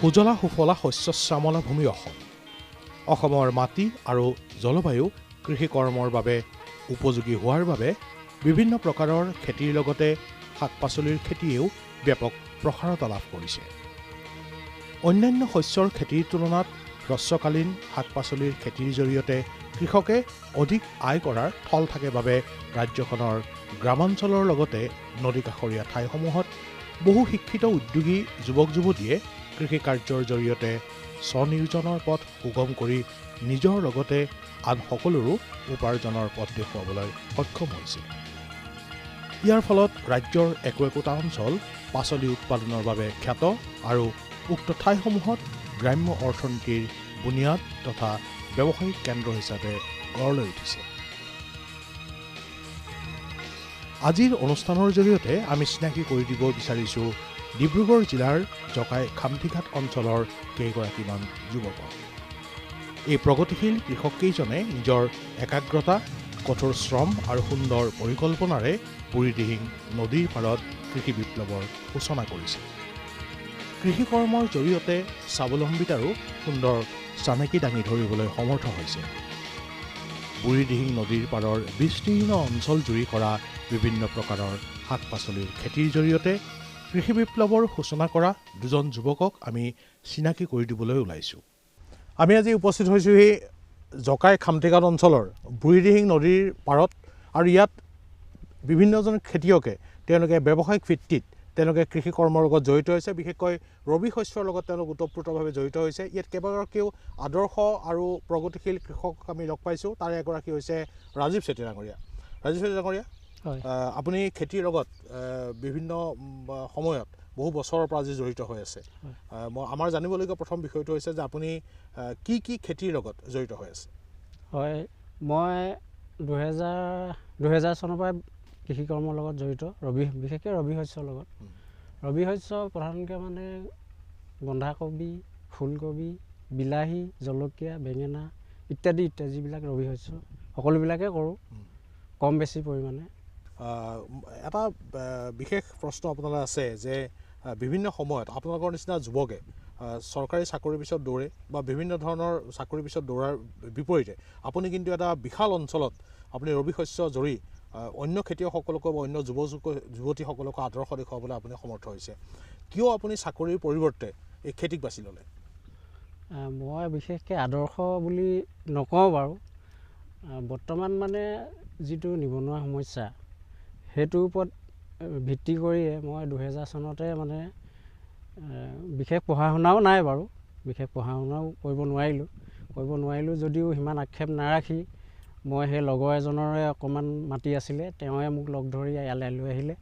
সুজলা সুফলা শস্য শ্যামলা ভূমি অসমৰ মাটি আৰু জলবায়ু কৃষি কৰ্মৰ বাবে উপযোগী হোৱাৰ বাবে বিভিন্ন প্ৰকাৰৰ খেতিৰ লগতে শাক পাচলিৰ খেতিয়েও ব্যাপক প্ৰসাৰতা লাভ কৰিছে। অন্যান্য শস্যৰ খেতিৰ তুলনাত হ্ৰস্বকালীন শাক পাচলিৰ খেতিৰ জৰিয়তে কৃষকে অধিক আয় কৰাৰ থল থাকে বাবে ৰাজ্যখনৰ গ্ৰামাঞ্চলৰ লগতে নদী কাষৰীয়া ঠাইসমূহত বহু শিক্ষিত উদ্যোগী যুৱক যুৱতীয়ে কৃষি কাৰ্যৰ জৰিয়তে স্বনিয়োজনৰ পথ সুগম কৰি নিজৰ লগতে আন সকলোৰো উপাৰ্জনৰ পথ দেখুৱাবলৈ সক্ষম হৈছে। ইয়াৰ ফলত ৰাজ্যৰ একোটা অঞ্চল পাচলি উৎপাদনৰ বাবে খ্যাত আৰু উক্ত ঠাইসমূহত গ্ৰাম্য অৰ্থনীতিৰ বুনিয়াদ তথা ব্যৱসায়িক কেন্দ্ৰ হিচাপে গঢ় লৈ উঠিছে। আজিৰ অনুষ্ঠানৰ জৰিয়তে আমি চিনাকি কৰি দিব বিচাৰিছোঁ ডিব্ৰুগড় জিলাৰ জকাই খামটিঘাট অঞ্চলৰ কেইগৰাকীমান যুৱকক। এই প্ৰগতিশীল কৃষককেইজনে নিজৰ একাগ্ৰতা, কঠোৰ শ্ৰম আৰু সুন্দৰ পৰিকল্পনাৰে বুঢ়ীদিহিং নদীৰ পাৰত কৃষি বিপ্লৱৰ সূচনা কৰিছে। কৃষি কৰ্মৰ জৰিয়তে স্বাৱলম্বিতাৰো সুন্দৰ চানেকি দাঙি ধৰিবলৈ সমৰ্থ হৈছে। বুঢ়ীদিহিং নদীৰ পাৰৰ বিস্তীৰ্ণ অঞ্চল জুৰি কৰা বিভিন্ন প্ৰকাৰৰ শাক পাচলিৰ খেতিৰ জৰিয়তে কৃষি বিপ্লৱৰ সূচনা কৰা দুজন যুৱকক আমি চিনাকি কৰি দিবলৈ ওলাইছোঁ। আমি আজি উপস্থিত হৈছোঁহি জকাই খামটিঘাট অঞ্চলৰ বুঢ়ীদিহিং নদীৰ পাৰত আৰু ইয়াত বিভিন্নজন খেতিয়কে তেওঁলোকে ব্যৱসায়িক ভিত্তিত তেওঁলোকে কৃষি কৰ্মৰ লগত জড়িত হৈছে, বিশেষকৈ ৰবি শস্যৰ লগত তেওঁলোক ওতঃপ্ৰোতভাৱে জড়িত হৈছে। ইয়াত কেইবাগৰাকীও আদৰ্শ আৰু প্ৰগতিশীল কৃষক আমি লগ পাইছোঁ। তাৰে এগৰাকী হৈছে ৰাজীৱ চেতিয়া ডাঙৰীয়া। ৰাজীৱ চেতিয়া ডাঙৰীয়া, আপুনি খেতিৰ লগত বিভিন্ন সময়ত বহু বছৰৰ পৰা আজি জড়িত হৈ আছে। আমাৰ জানিবলগীয়া প্ৰথম বিষয়টো হৈছে যে আপুনি কি কি খেতিৰ লগত জড়িত হৈ আছে? হয়, মই 2000 চনৰ পৰা কৃষি কৰ্মৰ লগত জড়িত, বিশেষকৈ ৰবি শস্যৰ লগত। ৰবি শস্য প্ৰধানকৈ মানে বন্ধাকবি, ফুলকবি, বিলাহী, জলকীয়া, বেঙেনা ইত্যাদি যিবিলাক ৰবি শস্য সকলোবিলাকে কৰোঁ কম বেছি পৰিমাণে। এটা বিশেষ প্ৰশ্ন আপোনালৈ আছে যে বিভিন্ন সময়ত আপোনালোকৰ নিচিনা যুৱকে চৰকাৰী চাকৰিৰ পিছত দৌৰে বা বিভিন্ন ধৰণৰ চাকৰিৰ পিছত দৌৰাৰ বিপৰীতে আপুনি কিন্তু এটা বিশাল অঞ্চলত আপুনি ৰবি শস্য জৰি অন্য খেতিয়কসকলকো বা অন্য যুৱতীসকলকো আদৰ্শ দেখুৱাবলৈ আপুনি সমৰ্থ হৈছে। কিয় আপুনি চাকৰিৰ পৰিৱৰ্তে এই খেতিক বাছি ল'লে? মই বিশেষকৈ আদৰ্শ বুলি নকওঁ বাৰু। বৰ্তমান মানে যিটো নিবনুৱা সমস্যা সেইটোৰ ওপৰত ভিত্তি কৰিয়ে মই 2000 চনতে মানে বিশেষ পঢ়া শুনাও নাই বাৰু, বিশেষ পঢ়া শুনাও কৰিব নোৱাৰিলোঁ যদিও সিমান আক্ষেপ নাৰাখি মই সেই লগৰ এজনৰে অকণমান মাটি আছিলে, তেওঁৱে মোক লগ ধৰি ইয়ালৈ লৈ আহিলে।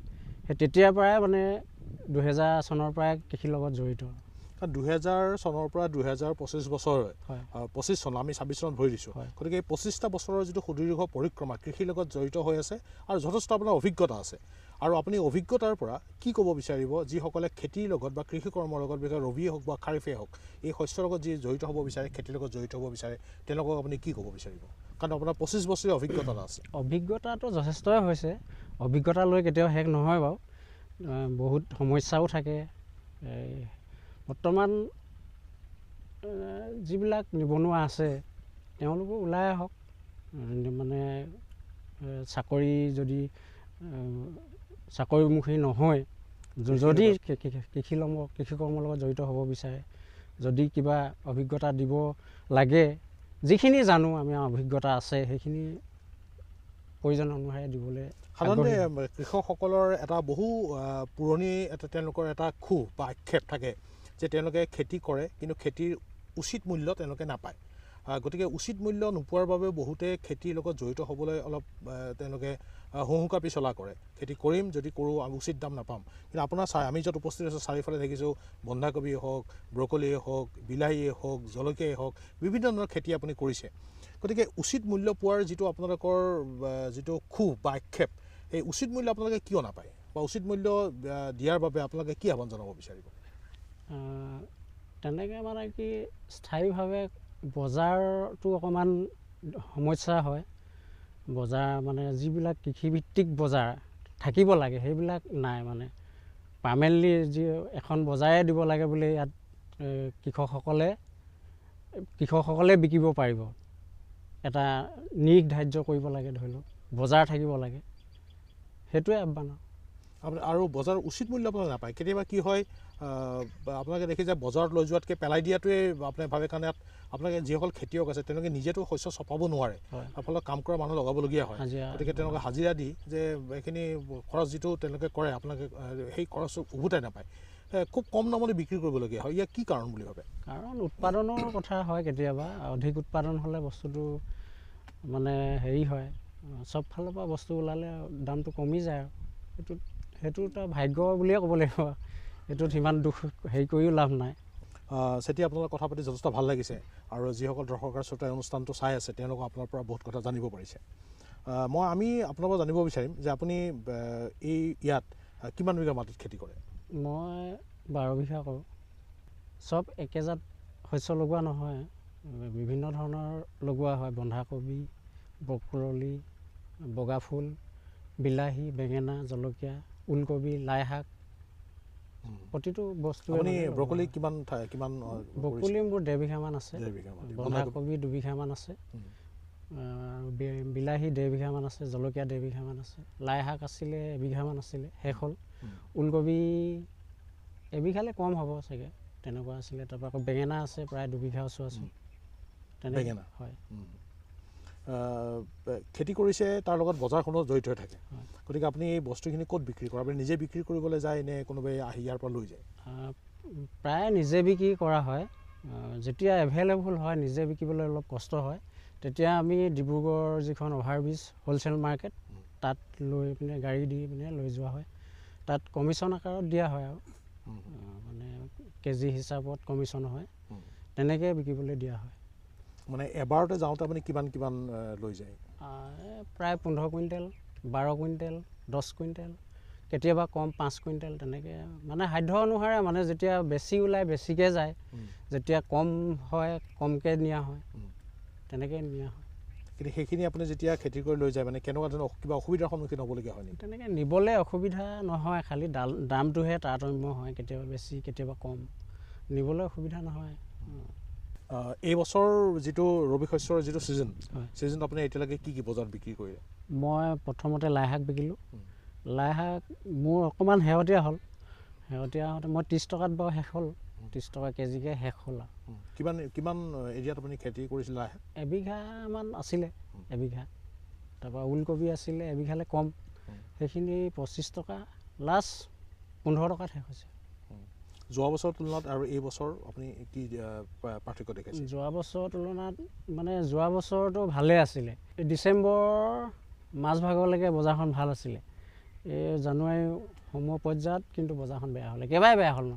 সেই তেতিয়াৰ পৰাই মানে 2000 চনৰ পৰাই কৃষিৰ লগত জড়িত। 2000 চনৰ পৰা 2025 বছৰ, 25 চন আমি 26 চনত ভৰি দিছোঁ। গতিকে এই 25টা বছৰৰ যিটো সুদীৰ্ঘ পৰিক্ৰমা কৃষিৰ লগত জড়িত হৈ আছে আৰু যথেষ্ট আপোনাৰ অভিজ্ঞতা আছে, আৰু আপুনি অভিজ্ঞতাৰ পৰা কি ক'ব বিচাৰিব যিসকলে খেতিৰ লগত বা কৃষি কৰ্মৰ লগত, বিশেষকৈ ৰবিয়ে হওক বা খাৰিফেই হওক, এই শস্যৰ লগত যি জড়িত হ'ব বিচাৰে, খেতিৰ লগত জড়িত হ'ব বিচাৰে, তেওঁলোকক আপুনি কি ক'ব বিচাৰিব? কাৰণ আপোনাৰ 25 বছৰীয়া অভিজ্ঞতা আছে। অভিজ্ঞতাটো যথেষ্টই হৈছে, অভিজ্ঞতা লৈ কেতিয়াও শেষ নহয় বাৰু। বহুত সমস্যাও থাকে। বৰ্তমান যিবিলাক নিবনুৱা আছে তেওঁলোকো ওলাই আহক, মানে চাকৰিমুখী নহয়, যদি কৃষি কৰ্মৰ লগত জড়িত হ'ব বিচাৰে, যদি কিবা অভিজ্ঞতা দিব লাগে, যিখিনি জানো আমি অভিজ্ঞতা আছে সেইখিনি প্ৰয়োজন অনুসাৰে দিবলৈ। সাধাৰণতে কৃষকসকলৰ এটা বহু পুৰণি তেওঁলোকৰ এটা ক্ষোভ বা আক্ষেপ থাকে যে তেওঁলোকে খেতি কৰে কিন্তু খেতিৰ উচিত মূল্য তেওঁলোকে নাপায়। গতিকে উচিত মূল্য নোপোৱাৰ বাবে বহুতে খেতিৰ লগত জড়িত হ'বলৈ অলপ তেওঁলোকে হুহুকা পিছলা কৰে। খেতি কৰিম, যদি কৰোঁ আমি উচিত দাম নাপাম। কিন্তু আপোনাৰ আমি য'ত উপস্থিত আছোঁ চাৰিওফালে দেখিছোঁ বন্ধাকবিয়ে হওক, ব্ৰকলিয়ে হওক, বিলাহীয়ে হওক, জলকীয়াই হওক, বিভিন্ন ধৰণৰ খেতি আপুনি কৰিছে। গতিকে উচিত মূল্য পোৱাৰ যিটো আপোনালোকৰ যিটো ক্ষোভ বা আক্ষেপ, এই উচিত মূল্য আপোনালোকে কিয় নাপায় বা উচিত মূল্য দিয়াৰ বাবে আপোনালোকে কি আহ্বান জনাব বিচাৰিব? তেনেকৈ মানে কি স্থায়ীভাৱে বজাৰটো অকণমান সমস্যা হয়। বজাৰ মানে যিবিলাক কৃষিভিত্তিক বজাৰ থাকিব লাগে সেইবিলাক নাই। মানে পাৰ্মানেণ্টলি যি এখন বজাৰে দিব লাগে বুলি ইয়াত কৃষকসকলে বিকিব পাৰিব। এটা নিৰ্ধাৰিত ধাৰ্য কৰিব লাগে, ধৰি লওক বজাৰ থাকিব লাগে, সেইটোৱে আহ্বান। আৰু বজাৰ উচিত মূল্য আপোনালোকে নাপায়। কেতিয়াবা কি হয়, আপোনালোকে দেখি যে বজাৰত লৈ যোৱাতকৈ পেলাই দিয়াটোৱে আপুনি ভাবে, কাৰণ ইয়াত আপোনালোকে যিসকল খেতিয়ক আছে তেওঁলোকে নিজেতো শস্য চপাব নোৱাৰে, ফলত কাম কৰা মানুহ লগাবলগীয়া হয়। গতিকে তেওঁলোকে হাজিৰা দি যে এইখিনি খৰচ যিটো তেওঁলোকে কৰে, আপোনালোকে সেই খৰচ উভতাই নাপায়, খুব কম দামতে বিক্ৰী কৰিবলগীয়া হয়। ইয়াৰ কি কাৰণ বুলি ভাবে? কাৰণ উৎপাদনৰ কথা হয়, কেতিয়াবা অধিক উৎপাদন হ'লে বস্তুটো মানে হেৰি হয়, চব ফালৰ পৰা বস্তু ওলালে দামটো কমি যায়। আৰু সেইটো এটা ভাগ্য বুলিয়ে ক'ব লাগিব। এইটোত সিমান দুখ হেৰি কৰিও লাভ নাই। তেতিয়া আপোনালোকৰ কথা পাতি যথেষ্ট ভাল লাগিছে, আৰু যিসকল দৰ্শক আৰু শ্ৰোতাই অনুষ্ঠানটো চাই আছে তেওঁলোকক আপোনাৰ পৰা বহুত কথা জানিব পাৰিছে। আমি আপোনাৰ পৰা জানিব বিচাৰিম যে আপুনি ইয়াত কিমান বিঘা মাটিত খেতি কৰে? মই 12 বিঘা কৰোঁ। চব একেজাত শস্য লগোৱা নহয়, বিভিন্ন ধৰণৰ লগোৱা হয়। বন্ধাকবি, ব্ৰকলি, বগা ফুল, বিলাহী, বেঙেনা, জলকীয়া, ওলকবি, লাই শাক, প্ৰতিটো বস্তু। ব্ৰকলি কিমান? ব্ৰকলি মোৰ 1.5 বিঘামান আছে, বন্ধাকবি 2 বিঘামান আছে, বিলাহী 1.5 বিঘামান আছে, জলকীয়া 1.5 বিঘামান আছে, লাই শাক আছিলে 1 বিঘামান আছিলে, শেষ হ'ল। ওলকবি 1 বিঘালৈ কম হ'ব চাগে, তেনেকুৱা আছিলে। তাৰপৰা আকৌ বেঙেনা আছে প্ৰায় 2 বিঘা ওচৰা-ওচৰি। তেনেকৈ হয়। খেতি কৰিছে, তাৰ লগত বজাৰখনো জড়িত হৈ থাকে। গতিকে আপুনি এই বস্তুখিনি ক'ত বিক্ৰী কৰে? আপুনি নিজে বিক্ৰী কৰিবলৈ যায় নে কোনোবাই আহি ইয়াৰ পৰা লৈ যায়? প্ৰায় নিজে বিক্ৰী কৰা হয়। যেতিয়া এভেইলেবল হয়, নিজে বিকিবলৈ অলপ কষ্ট হয়, তেতিয়া আমি ডিব্ৰুগড় যিখন অভাৰব্ৰিজ হ'লচেল মাৰ্কেট, তাত লৈ পিনে গাড়ী দি পিনে লৈ যোৱা হয়। তাত কমিশ্যন আকাৰত দিয়া হয়, আৰু মানে কেজি হিচাপত কমিশ্যন হয়, তেনেকৈ বিকিবলৈ দিয়া হয়। মানে এবাৰতে যাওঁতে আপুনি কিমান লৈ যায়? প্ৰায় 15 কুইণ্টেল, 12 কুইণ্টেল, 10 কুইণ্টেল, কেতিয়াবা কম 5 কুইণ্টেল, তেনেকৈ মানে সাধ্য অনুসাৰে। মানে যেতিয়া বেছি ওলায় বেছিকৈ যায়, যেতিয়া কম হয় কমকৈ নিয়া হয়, তেনেকৈ নিয়া হয়। কিন্তু সেইখিনি আপুনি যেতিয়া খেতি কৰি লৈ যায়, মানে কেনেকুৱা ধৰণৰ কিবা অসুবিধাৰ সন্মুখীন হ'বলগীয়া হয় নেকি? তেনেকৈ নিবলৈ অসুবিধা নহয়, খালি দামটোহে তাৰতম্য হয়, কেতিয়াবা বেছি কেতিয়াবা কম। নিবলৈ অসুবিধা নহয়। এই বছৰ যিটো ৰবি শস্যৰ যিটো ছিজনত আপুনি এতিয়ালৈকে কি বজাৰত বিক্ৰী কৰিলে? মই প্ৰথমতে লাই শাক বিকিলোঁ। লাই শাক মোৰ অকণমান শেহতীয়া হ'ল। শেহতীয়া হওঁতে মই 30 টকাত বাৰু শেষ হ'ল, 30 টকা কেজিকৈ শেষ হ'ল। আৰু কিমান এৰিয়াত আপুনি খেতি কৰিছিল লাই শাক? 1 বিঘামান আছিলে, 1 বিঘা। তাৰপৰা ওলকবি আছিলে 1 বিঘালৈ কম, সেইখিনি 25 টকা, লাষ্ট 15 টকাত শেষ হৈছে। যোৱা বছৰৰ তুলনাত আৰু এই বছৰ আপুনি কি পাৰ্থক্য দেখিছে? যোৱা বছৰৰ তুলনাত মানে যোৱা বছৰটো ভালেই আছিলে। ডিচেম্বৰ মাজভাগলৈকে বজাৰখন ভাল আছিলে। এই জানুৱাৰী সময় পৰ্যায়ত কিন্তু বজাৰখন বেয়া হ'ল, একেবাৰে বেয়া হ'ল।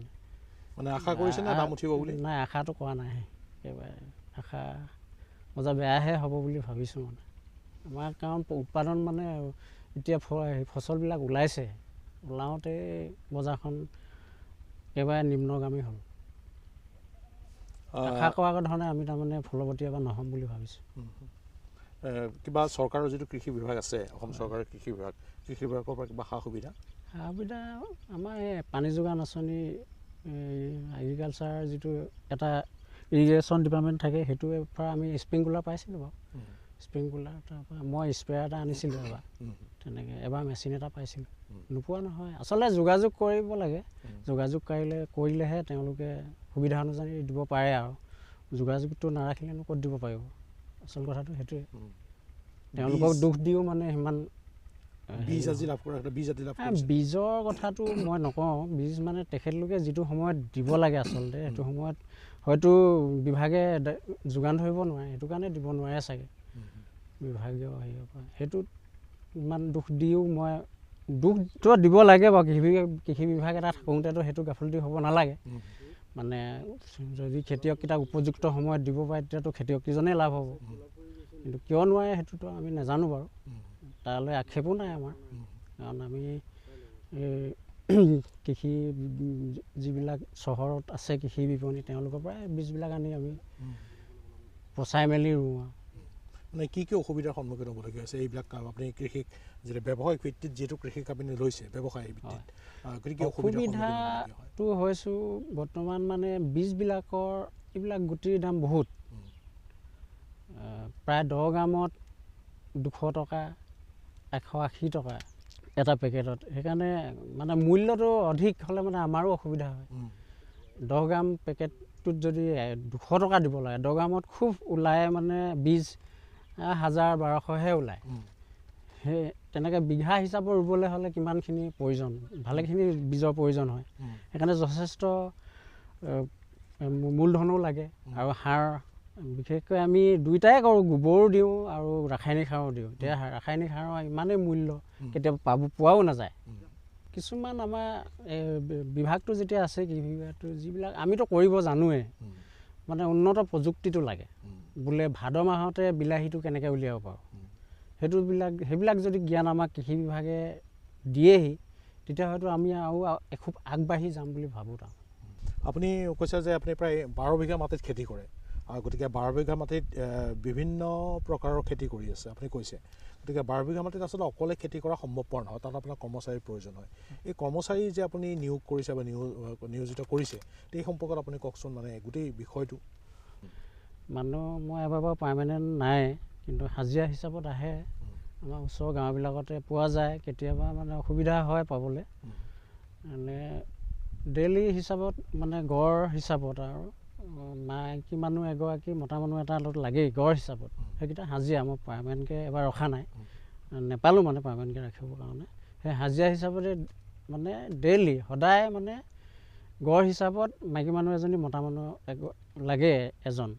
মানে আশা কৰিছে নে দাম উঠিব বুলি? নাই, আশাটো কৰা নাই, একেবাৰে বজাৰ বেয়াহে হ'ব বুলি ভাবিছোঁ। মানে আমাৰ কাৰণ উৎপাদন মানে এতিয়া ফচলবিলাক ওলাইছে, ওলাওঁতে বজাৰখন একেবাৰে নিম্নগামী হ'ল। আশা কৰা ধৰণে আমি তাৰমানে ফলৱতী এবাৰ নহ'ম বুলি ভাবিছোঁ। কিবা চৰকাৰৰ যিটো কৃষি বিভাগ আছে, অসম চৰকাৰৰ কৃষি বিভাগৰ পৰা কিবা সা সুবিধা আমাৰ এই পানী যোগান আঁচনি, এগ্ৰিকালচাৰ যিটো এটা ইৰিগেশ্যন ডিপাৰ্টমেণ্ট থাকে, সেইটোৰ পৰা আমি স্প্ৰিংকুলাৰ পাইছিলোঁ বাৰু। স্প্ৰিংকুলাৰ, তাৰপৰা মই স্প্ৰেয়াৰ এটা আনিছিলোঁ এবাৰ, তেনেকৈ এবাৰ মেচিন এটা পাইছিলোঁ। নোপোৱা নহয়, আচলতে যোগাযোগ কৰিব লাগে। যোগাযোগ কৰিলেহে তেওঁলোকে সুবিধা অনুযায়ী দিব পাৰে, আৰু যোগাযোগটো নাৰাখিলেনো ক'ত দিব পাৰিব। আচল কথাটো সেইটোৱে। তেওঁলোকক দুখ দিও মানে সিমান বীজৰ কথাটো মই নকওঁ। বীজ মানে তেখেতলোকে যিটো সময়ত দিব লাগে, আচলতে সেইটো সময়ত হয়তো বিভাগে যোগান ধৰিব নোৱাৰে, সেইটো কাৰণে দিব নোৱাৰে চাগে বিভাগীয় হেৰিৰ পৰা। সেইটোত ইমান দুখ দিও মই দুখটো দিব লাগে বাৰু। কৃষি বিভাগ এটা থাকোঁতেতো সেইটো গাফিলতি হ'ব নালাগে। মানে যদি খেতিয়ককেইটাক উপযুক্ত সময়ত দিব পাৰে, তেতিয়াতো খেতিয়ককেইজনেই লাভ হ'ব। কিন্তু কিয় নোৱাৰে সেইটোতো আমি নাজানো বাৰু, তালৈ আক্ষেপো নাই আমাৰ। কাৰণ আমি কৃষি যিবিলাক চহৰত আছে কৃষি বিপণী, তেওঁলোকৰ পৰাই বীজবিলাক আনি আমি পচাই মেলি ৰুওঁ। মানে কি অসুবিধাৰ সন্মুখীন হ'বলগীয়া হৈছে এইবিলাক কাম আপুনি কৃষিক যিটো ব্যৱসায়িক ভিত্তিত যিহেতু কৃষিক আপুনি লৈছে ব্যৱসায় ভিত্তিত গতিকে অসুবিধাটো হৈছোঁ বৰ্তমান মানে বীজবিলাকৰ এইবিলাক গুটিৰ দাম বহুত প্ৰায় 10 গ্ৰামত 200 টকা 180 টকা এটা পেকেটত সেইকাৰণে মানে মূল্যটো অধিক হ'লে মানে আমাৰো অসুবিধা হয় 10 গ্ৰাম পেকেটটোত যদি 200 টকা দিব লাগে 10 গ্ৰামত খুব ওলায় মানে বীজ 1000-1200হে ওলায় সেই তেনেকৈ বিঘা হিচাপত ৰুবলৈ হ'লে কিমানখিনি প্ৰয়োজন ভালেখিনি বীজৰ প্ৰয়োজন হয় সেইকাৰণে যথেষ্ট মূলধনো লাগে আৰু সাৰ বিশেষকৈ আমি দুইটাই কৰোঁ গোবৰো দিওঁ আৰু ৰাসায়নিক সাৰো দিওঁ এতিয়া ৰাসায়নিক সাৰৰ ইমানেই মূল্য কেতিয়াবা পোৱাও নাযায় কিছুমান আমাৰ বিভাগটো যেতিয়া আছে কৃষি বিভাগটো যিবিলাক আমিতো কৰিব জানোৱেই মানে উন্নত প্ৰযুক্তিটো লাগে বোলে ভাদ মাহতে বিলাহীটো কেনেকৈ উলিয়াব পাৰোঁ সেইবিলাক যদি জ্ঞান আমাক কৃষি বিভাগে দিয়েহি তেতিয়া হয়তো আমি আৰু খুব আগবাঢ়ি যাম বুলি ভাবোঁ তাৰ আপুনি কৈছে যে আপুনি প্ৰায় 12 বিঘা মাটিত খেতি কৰে গতিকে 12 বিঘা মাটিত বিভিন্ন প্ৰকাৰৰ খেতি কৰি আছে আপুনি কৈছে গতিকে 12 বিঘা মাটিত আচলতে অকলে খেতি কৰা সম্ভৱপৰ নহয় তাত আপোনাৰ কৰ্মচাৰীৰ প্ৰয়োজন হয় এই কৰ্মচাৰী যে আপুনি নিয়োগ কৰিছে বা নিয়োজিত কৰিছে এই সম্পৰ্কত আপুনি কওকচোন মানে গোটেই বিষয়টো মানুহ মই এবাৰ বাৰু পাৰ্মানেণ্ট নাই কিন্তু হাজিৰা হিচাপত আহে আমাৰ ওচৰৰ গাঁওবিলাকতে পোৱা যায় কেতিয়াবা মানে অসুবিধা হয় পাবলৈ মানে ডেইলি হিচাপত মানে গড় হিচাপত আৰু মাইকী মানুহ এগৰাকী মতা মানুহ এটা লাগেই গড় হিচাপত সেইকেইটা হাজিৰা মই পাৰ্মানেণ্টকৈ এবাৰ ৰখা নাই নেপালোঁ মানে পাৰ্মানেণ্টকৈ ৰাখিবৰ কাৰণে সেই হাজিৰা হিচাপতে মানে ডেইলি সদায় মানে গড় হিচাপত মাইকী মানুহ এজনী মতা মানুহ লাগে এজন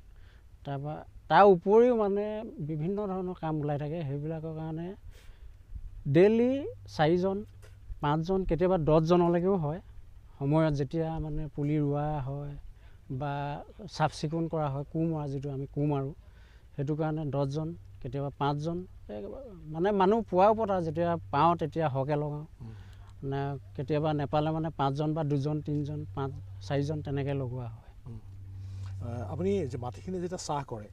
তাৰপৰা তাৰ উপৰিও মানে বিভিন্ন ধৰণৰ কাম ওলাই থাকে সেইবিলাকৰ কাৰণে ডেইলি 4জন 5জন কেতিয়াবা 10জনলৈকেও হয় সময়ত যেতিয়া মানে পুলি ৰোৱা হয় বা চাফ চিকুণ কৰা হয় কোৰ মৰা যিটো আমি কোৰ মাৰোঁ সেইটো কাৰণে 10জন কেতিয়াবা 5জন মানে মানুহ পোৱাৰ ওপৰত আৰু যেতিয়া পাওঁ তেতিয়া সৰহকৈ লগাওঁ মানে কেতিয়াবা নেপালে মানে 5জন বা 2জন 3জন 4জন তেনেকৈ লগোৱা হয় আপুনি যে মাটিখিনি যেতিয়া চাহ কৰে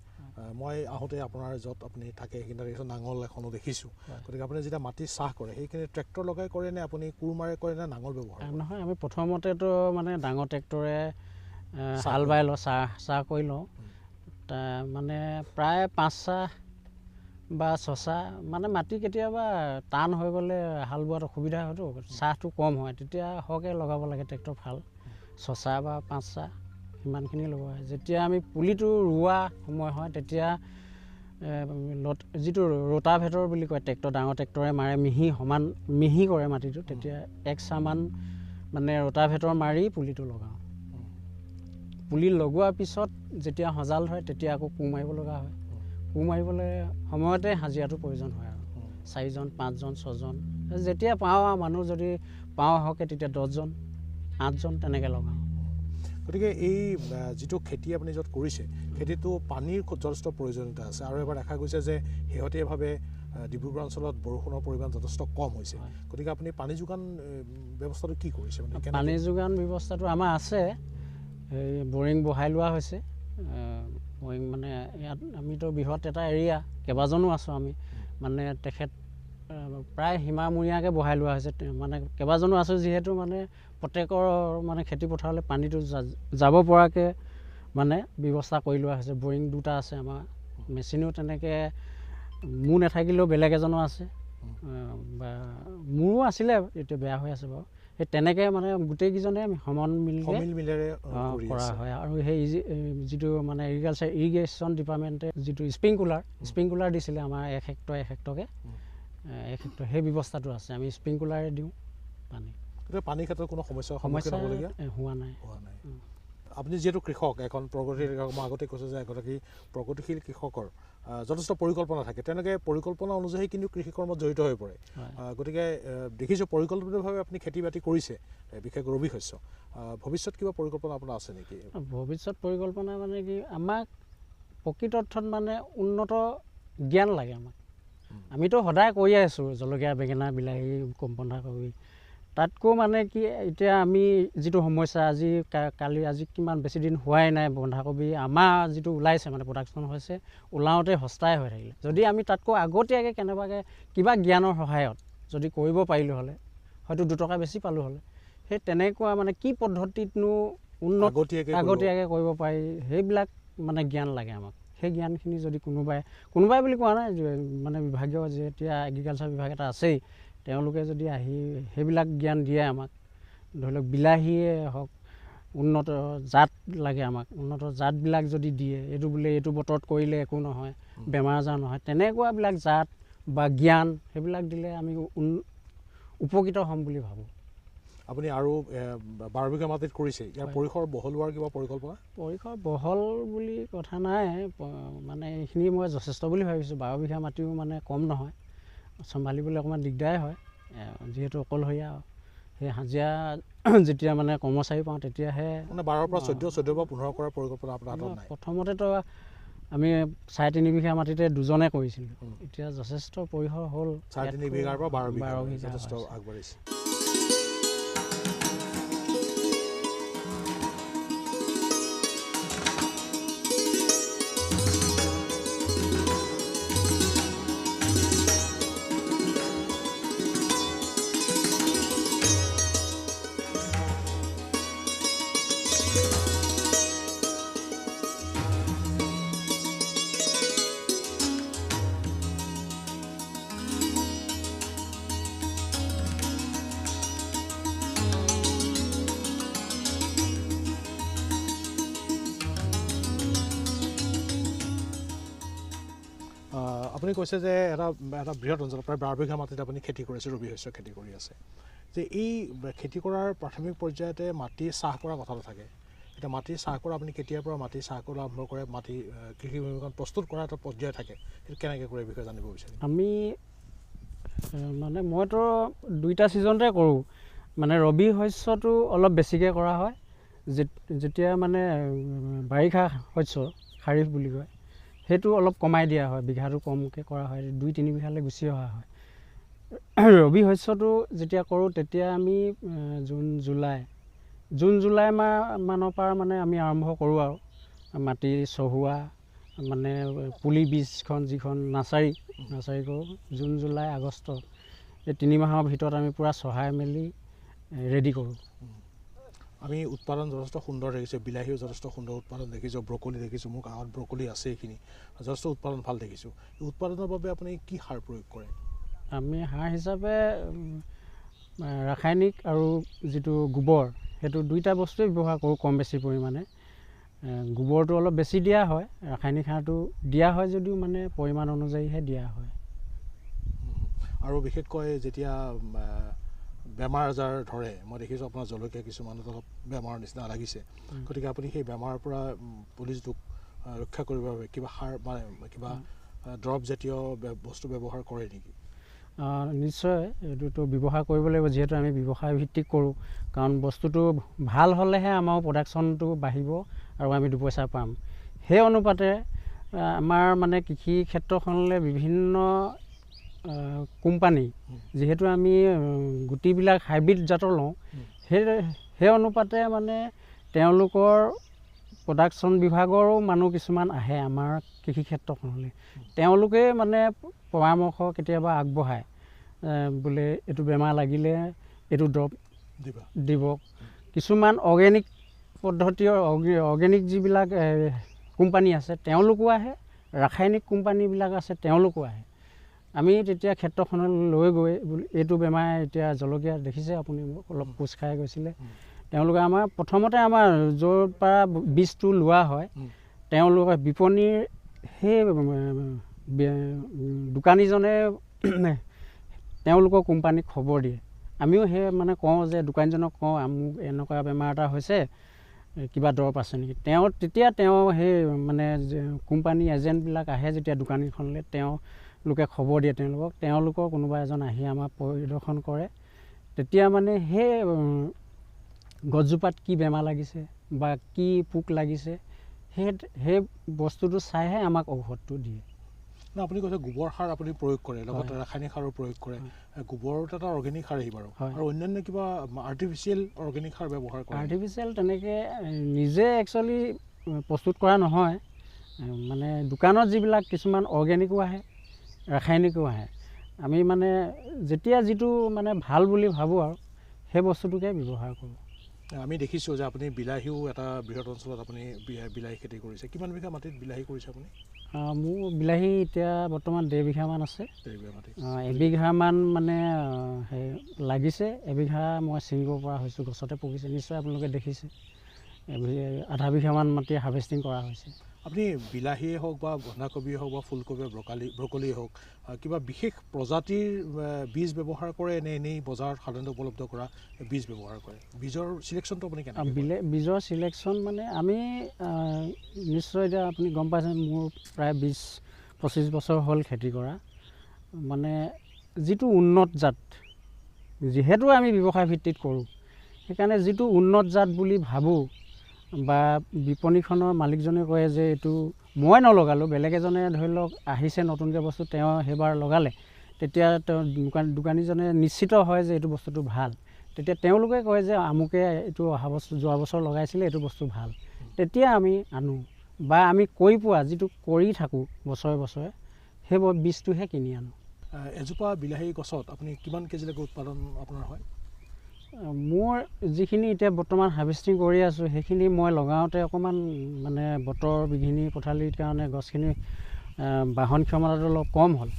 মই আহোঁতে আপোনাৰ য'ত আপুনি থাকে সেইখিনি নাঙল এখনো দেখিছোঁ গতিকে আপুনি যেতিয়া মাটি চাহ কৰে সেইখিনি ট্ৰেক্টৰ লগাই কৰে নে আপুনি কোৰ মাৰে কৰে নে নাঙল ব্যৱহাৰ নহয় আমি প্ৰথমতেতো মানে ডাঙৰ ট্ৰেক্টৰে হাল বাই লওঁ চাহ কৰি লওঁ মানে প্ৰায় 5 চাহ বা 6 চাহ মানে মাটি কেতিয়াবা টান হৈ গ'লে হাল বোৱাত অসুবিধা হয়তো চাহটো কম হয় তেতিয়া সৰহকৈ লগাব লাগে ট্ৰেক্টৰ ভাল 6 চাহ বা 5 চাহ সিমানখিনি লগোৱা হয় যেতিয়া আমি পুলিটো ৰোৱা সময় হয় তেতিয়া যিটো ৰোটাভেটৰ বুলি কয় ট্ৰেক্টৰ ডাঙৰ ট্ৰেক্টৰে মাৰে মিহি কৰে মাটিটো তেতিয়া 1 চাহমান মানে ৰোটাভেটৰ মাৰি পুলিটো লগাওঁ পুলি লগোৱাৰ পিছত যেতিয়া সজাল ধৰে তেতিয়া আকৌ কোৰ মাৰিব লগা হয় কোৰ মাৰিবলৈ সময়তে হাজিৰাটো প্ৰয়োজন হয় আৰু 4জন 5জন 6জন যেতিয়া পাওঁ আৰু মানুহ যদি পাওঁ হকে তেতিয়া 10জন 8জন তেনেকৈ লগাওঁ গতিকে এই যিটো খেতি আপুনি য'ত কৰিছে খেতিটো পানীৰ যথেষ্ট প্ৰয়োজনীয়তা আছে আৰু এবাৰ দেখা গৈছে যে শেহতীয়াভাৱে ডিব্ৰুগড় অঞ্চলত বৰষুণৰ পৰিমাণ যথেষ্ট কম হৈছে গতিকে আপুনি পানী যোগান ব্যৱস্থাটো কি কৰিছে মানে পানী যোগান ব্যৱস্থাটো আমাৰ আছে এই বৰিং বহাই লোৱা হৈছে বৰিং মানে ইয়াত আমিতো বৃহৎ এটা এৰিয়া কেইবাজনো আছোঁ আমি মানে তেখেত প্ৰায় সীমামূৰীয়াকৈ বহাই লোৱা হৈছে মানে কেইবাজনো আছোঁ যিহেতু মানে প্ৰত্যেকৰ মানে খেতি পথাৰলৈ পানীটো যাব পৰাকৈ মানে ব্যৱস্থা কৰি লোৱা হৈছে বৰিং 2টা আছে আমাৰ মেচিনো তেনেকৈ মোৰ নাথাকিলেও বেলেগ এজনৰ আছে বা মোৰো আছিলে এতিয়া বেয়া হৈ আছে বাৰু সেই তেনেকৈ মানে গোটেইকেইজনে আমি সমান মিলেৰে কৰা হয় আৰু সেই যিটো মানে ইৰিগেশ্যন ডিপাৰ্টমেণ্টে যিটো স্প্ৰিংকুলাৰ দিছিলে আমাৰ 1 হেক্টৰ 1 হেক্টৰকৈ 1 হেক্টৰ সেই ব্যৱস্থাটো আছে আমি স্প্ৰিংকুলাৰে দিওঁ পানীৰ ক্ষেত্ৰত কোনো সমস্যা হোৱা নাই আপুনি যিহেতু কৃষক এখন প্ৰগতিশীল কৃষক মই আগতে কৈছোঁ যে এগৰাকী প্ৰগতিশীল কৃষকৰ যথেষ্ট পৰিকল্পনা থাকে তেনেকৈ পৰিকল্পনা অনুযায়ী কিন্তু কৃষি কৰ্মত জড়িত হৈ পৰে গতিকে দেখিছোঁ পৰিকল্পিতভাৱে আপুনি খেতি বাতি কৰিছে বিশেষ ৰবি শস্য ভৱিষ্যত কিবা পৰিকল্পনা আপোনাৰ আছে নেকি ভৱিষ্যত পৰিকল্পনা মানে কি আমাক প্ৰকৃত অৰ্থত মানে উন্নত জ্ঞান লাগে আমাক আমিতো সদায় কৰি আছোঁ জলকীয়া বেঙেনা বিলাহী বন্ধাকবি তাতকৈ মানে কি এতিয়া আমি যিটো সমস্যা আজি কিমান বেছি দিন হোৱাই নাই বন্ধাকবি আমাৰ যিটো ওলাইছে মানে প্ৰডাকশ্যন হৈছে ওলাওঁতে সস্তাই হৈ থাকিলে যদি আমি তাতকৈ আগতীয়াকৈ কেনেবাকৈ কিবা জ্ঞানৰ সহায়ত যদি কৰিব পাৰিলোঁ হ'লে হয়তো 2 টকা বেছি পালোঁ হ'লে সেই তেনেকুৱা মানে কি পদ্ধতিতনো উন্নত আগতীয়াকৈ কৰিব পাৰি সেইবিলাক মানে জ্ঞান লাগে আমাক সেই জ্ঞানখিনি যদি কোনোবাই বুলি কোৱা নাই মানে বিভাগীয় যেতিয়া এগ্ৰিকালচাৰ বিভাগ এটা আছেই তেওঁলোকে যদি আহি সেইবিলাক জ্ঞান দিয়ে আমাক ধৰি লওক বিলাহীয়ে হওক উন্নত জাত লাগে আমাক উন্নত জাতবিলাক যদি দিয়ে এইটো বোলে এইটো বতৰত কৰিলে একো নহয় বেমাৰ আজাৰ নহয় তেনেকুৱাবিলাক জাত বা জ্ঞান সেইবিলাক দিলে আমি উপকৃত হ'ম বুলি ভাবোঁ আপুনি আৰু 12 বিঘা মাটিত কৰিছে ইয়াৰ পৰিসৰ বহল হোৱাৰ কিবা পৰিকল্পনা পৰিসৰ বহল বুলি কথা নাই মানে এইখিনি মই যথেষ্ট বুলি ভাবিছোঁ 12 বিঘা মাটিও মানে কম নহয় চম্ভালিবলৈ অকণমান দিগদাৰ হয় যিহেতু অকলশৰীয়া সেই হাজিৰা যেতিয়া মানে কৰ্মচাৰী পাওঁ তেতিয়াহে মানে 12 পৰা 14 পৰা 15 কৰাৰ পৰিকল্পনা আপোনাৰ হাতত নাই প্ৰথমতেতো আমি 3.5 বিঘা মাটিতে দুজনে কৰিছিলোঁ এতিয়া যথেষ্ট পৰিসৰ হ'ল 3.5 বিঘাৰ পৰা 12 বিঘা যথেষ্ট আগবাঢ়িছে আপুনি কৈছে যে এটা বৃহৎ অঞ্চল প্ৰায় 12 বিঘা মাটিত আপুনি খেতি কৰিছে ৰবি শস্য খেতি কৰি আছে যে এই খেতি কৰাৰ প্ৰাথমিক পৰ্যায়তে মাটি চাহ কৰা কথা থাকে এতিয়া মাটি চাহ কৰা আপুনি কেতিয়াৰ পৰা মাটি চাহ কৰা আৰম্ভ কৰে মাটি কৃষি ভূমিখন প্ৰস্তুত কৰা এটা পৰ্যায় থাকে সেইটো কেনেকৈ কৰে বিষয়ে জানিব বিচাৰিম আমি মানে মইতো 2টা ছিজনতে কৰোঁ মানে ৰবি শস্যটো অলপ বেছিকৈ কৰা হয় যেতিয়া মানে বাৰিষা শস্য খাৰিফ বুলি কয় সেইটো অলপ কমাই দিয়া হয় বিঘাটো কমকৈ কৰা হয় 2-3 বিঘালৈ গুচি অহা হয় ৰবি শস্যটো যেতিয়া কৰোঁ তেতিয়া আমি জুন জুলাই মানৰ পৰা মানে আমি আৰম্ভ কৰোঁ আৰু মাটি চহোৱা মানে পুলি বীজখন যিখন নাৰ্চাৰী কৰোঁ জুন জুলাই আগষ্ট এই 3 মাহৰ ভিতৰত আমি পূৰা চহাই মেলি ৰেডি কৰোঁ আমি উৎপাদন যথেষ্ট সুন্দৰ দেখিছোঁ বিলাহীও যথেষ্ট সুন্দৰ উৎপাদন দেখিছোঁ ব্ৰকলি দেখিছোঁ মোৰ গাঁৱত ব্ৰকলি আছে এইখিনি যথেষ্ট উৎপাদন ভাল দেখিছোঁ এই উৎপাদনৰ বাবে আপুনি কি সাৰ প্ৰয়োগ কৰে আমি সাৰ হিচাপে ৰাসায়নিক আৰু যিটো গোবৰ সেইটো 2টা বস্তুৱে ব্যৱহাৰ কৰোঁ কম বেছি পৰিমাণে গোবৰটো অলপ বেছি দিয়া হয় ৰাসায়নিক সাৰটো দিয়া হয় যদিও মানে পৰিমাণ অনুযায়ীহে দিয়া হয় আৰু বিশেষকৈ যেতিয়া বেমাৰ আজাৰ ধৰে মই দেখিছোঁ আপোনাৰ জলকীয়া কিছুমানত অলপ বেমাৰৰ নিচিনা লাগিছে গতিকে আপুনি সেই বেমাৰৰ পৰা পুলিচটোক ৰক্ষা কৰিবৰ বাবে কিবা সাৰ মানে কিবা দৰৱ জাতীয় বস্তু ব্যৱহাৰ কৰে নেকি নিশ্চয় এইটোতো ব্যৱহাৰ কৰিব লাগিব যিহেতু আমি ব্যৱসায় ভিত্তিক কৰোঁ কাৰণ বস্তুটো ভাল হ'লেহে আমাৰ প্ৰডাকশ্যনটো বাঢ়িব আৰু আমি 2 পইচা পাম সেই অনুপাতে আমাৰ মানে কৃষি ক্ষেত্ৰখনলৈ বিভিন্ন কোম্পানী যিহেতু আমি গুটিবিলাক হাইব্ৰিড জাতৰ লওঁ সেই অনুপাতে মানে তেওঁলোকৰ প্ৰডাকশ্যন বিভাগৰো মানুহ কিছুমান আহে আমাৰ কৃষি ক্ষেত্ৰখনলৈ তেওঁলোকে মানে পৰামৰ্শ কেতিয়াবা আগবঢ়ায় বোলে এইটো বেমাৰ লাগিলে এইটো দৰৱ দিব কিছুমান অৰ্গেনিক পদ্ধতিৰ অৰ্গেনিক যিবিলাক কোম্পানী আছে তেওঁলোকো আহে ৰাসায়নিক কোম্পানীবিলাক আছে তেওঁলোকো আহে আমি তেতিয়া ক্ষেত্ৰখনলৈ লৈ গৈ এইটো বেমাৰ এতিয়া জলকীয়া দেখিছে আপুনি অলপ কোচ খাই গৈছিলে তেওঁলোকে আমাৰ প্ৰথমতে আমাৰ য'ৰ পৰা বীজটো লোৱা হয় তেওঁলোকে বিপণীৰ সেই দোকানীজনে তেওঁলোকৰ কোম্পানীক খবৰ দিয়ে আমিও সেই মানে কওঁ যে দোকানীজনক কওঁ মোক এনেকুৱা বেমাৰ এটা হৈছে কিবা দৰৱ আছে নেকি তেতিয়া সেই মানে কোম্পানী এজেণ্টবিলাক আহে যেতিয়া দোকানীখনলৈ তেওঁলোকে খবৰ দিয়ে তেওঁলোকৰ কোনোবা এজন আহি আমাৰ পৰিদৰ্শন কৰে তেতিয়া মানে সেই গছজোপাত কি বেমাৰ লাগিছে বা কি পোক লাগিছে সেই বস্তুটো চাইহে আমাক ঔষধটো দিয়ে না আপুনি কৈছে গোবৰ সাৰ আপুনি প্ৰয়োগ কৰে লগতে ৰাসায়নিক সাৰৰ প্ৰয়োগ কৰে গোবৰটো এটা অৰ্গেনিক সাৰেই বাৰু আৰু অন্যান্য কিবা আৰ্টিফিচিয়েল অৰ্গেনিক সাৰ ব্যৱহাৰ কৰে আৰ্টিফিচিয়েল তেনেকৈ নিজে একচুৱেলি প্ৰস্তুত কৰা নহয় মানে দোকানত যিবিলাক কিছুমান অৰ্গেনিকো আহে ৰাসায়নিকো আহে আমি মানে যেতিয়া যিটো মানে ভাল বুলি ভাবোঁ আৰু সেই বস্তুটোকে ব্যৱহাৰ কৰোঁ আমি দেখিছোঁ যে আপুনি বিলাহীও এটা বৃহৎ অঞ্চলত আপুনি বিলাহী খেতি কৰিছে কিমান বিঘা মাটিত বিলাহী কৰিছে আপুনি মোৰ বিলাহী এতিয়া বৰ্তমান 1.5 বিঘামান আছে 1 বিঘামান মানে সেই লাগিছে এবিঘা মই ছিঙিব পৰা হৈছোঁ গছতে পকিছে নিশ্চয় আপোনালোকে দেখিছে আধা বিঘামান মাটি হাৰ্ভেষ্টিং কৰা হৈছে আপুনি বিলাহীয়ে হওক বা বন্ধাকবিয়ে হওক বা ফুলকবি ব্ৰকলিয়ে হওক কিবা বিশেষ প্ৰজাতিৰ বীজ ব্যৱহাৰ কৰে নে এনেই বজাৰত সাধাৰণতে উপলব্ধ কৰা বীজ ব্যৱহাৰ কৰে বীজৰ চিলেকশ্যনটো আপুনি কেনেকৈ বীজৰ চিলেকশ্যন মানে আমি নিশ্চয় এতিয়া আপুনি গম পাইছে মোৰ প্ৰায় 20-25 বছৰ হ'ল খেতি কৰা মানে যিটো উন্নত জাত যিহেতু আমি ব্যৱসায় ভিত্তিত কৰোঁ সেইকাৰণে যিটো উন্নত জাত বুলি ভাবোঁ বা বিপণীখনৰ মালিকজনে কয় যে এইটো মই নলগালোঁ বেলেগ এজনে ধৰি লওক আহিছে নতুনকৈ বস্তু তেওঁ সেইবাৰ লগালে তেতিয়া তেওঁ দোকানীজনে নিশ্চিত হয় যে এইটো বস্তুটো ভাল তেতিয়া তেওঁলোকে কয় যে আমুকে এইটো যোৱা বছৰ লগাইছিলে এইটো বস্তু ভাল তেতিয়া আমি আনো বা আমি কৈ পোৱা যিটো কৰি থাকোঁ বছৰে বছৰে সেই বীজটোহে কিনি আনো এজোপা বিলাহী গছত আপুনি কিমান কেজিলৈকে উৎপাদন আপোনাৰ হয় মোৰ যিখিনি এতিয়া বৰ্তমান হাৰ্ভেষ্টিং কৰি আছোঁ সেইখিনি মই লগাওঁতে অকণমান মানে বতৰ বিঘিনি পথালিৰ কাৰণে গছখিনি বাহন ক্ষমতাটো অলপ কম হ'ল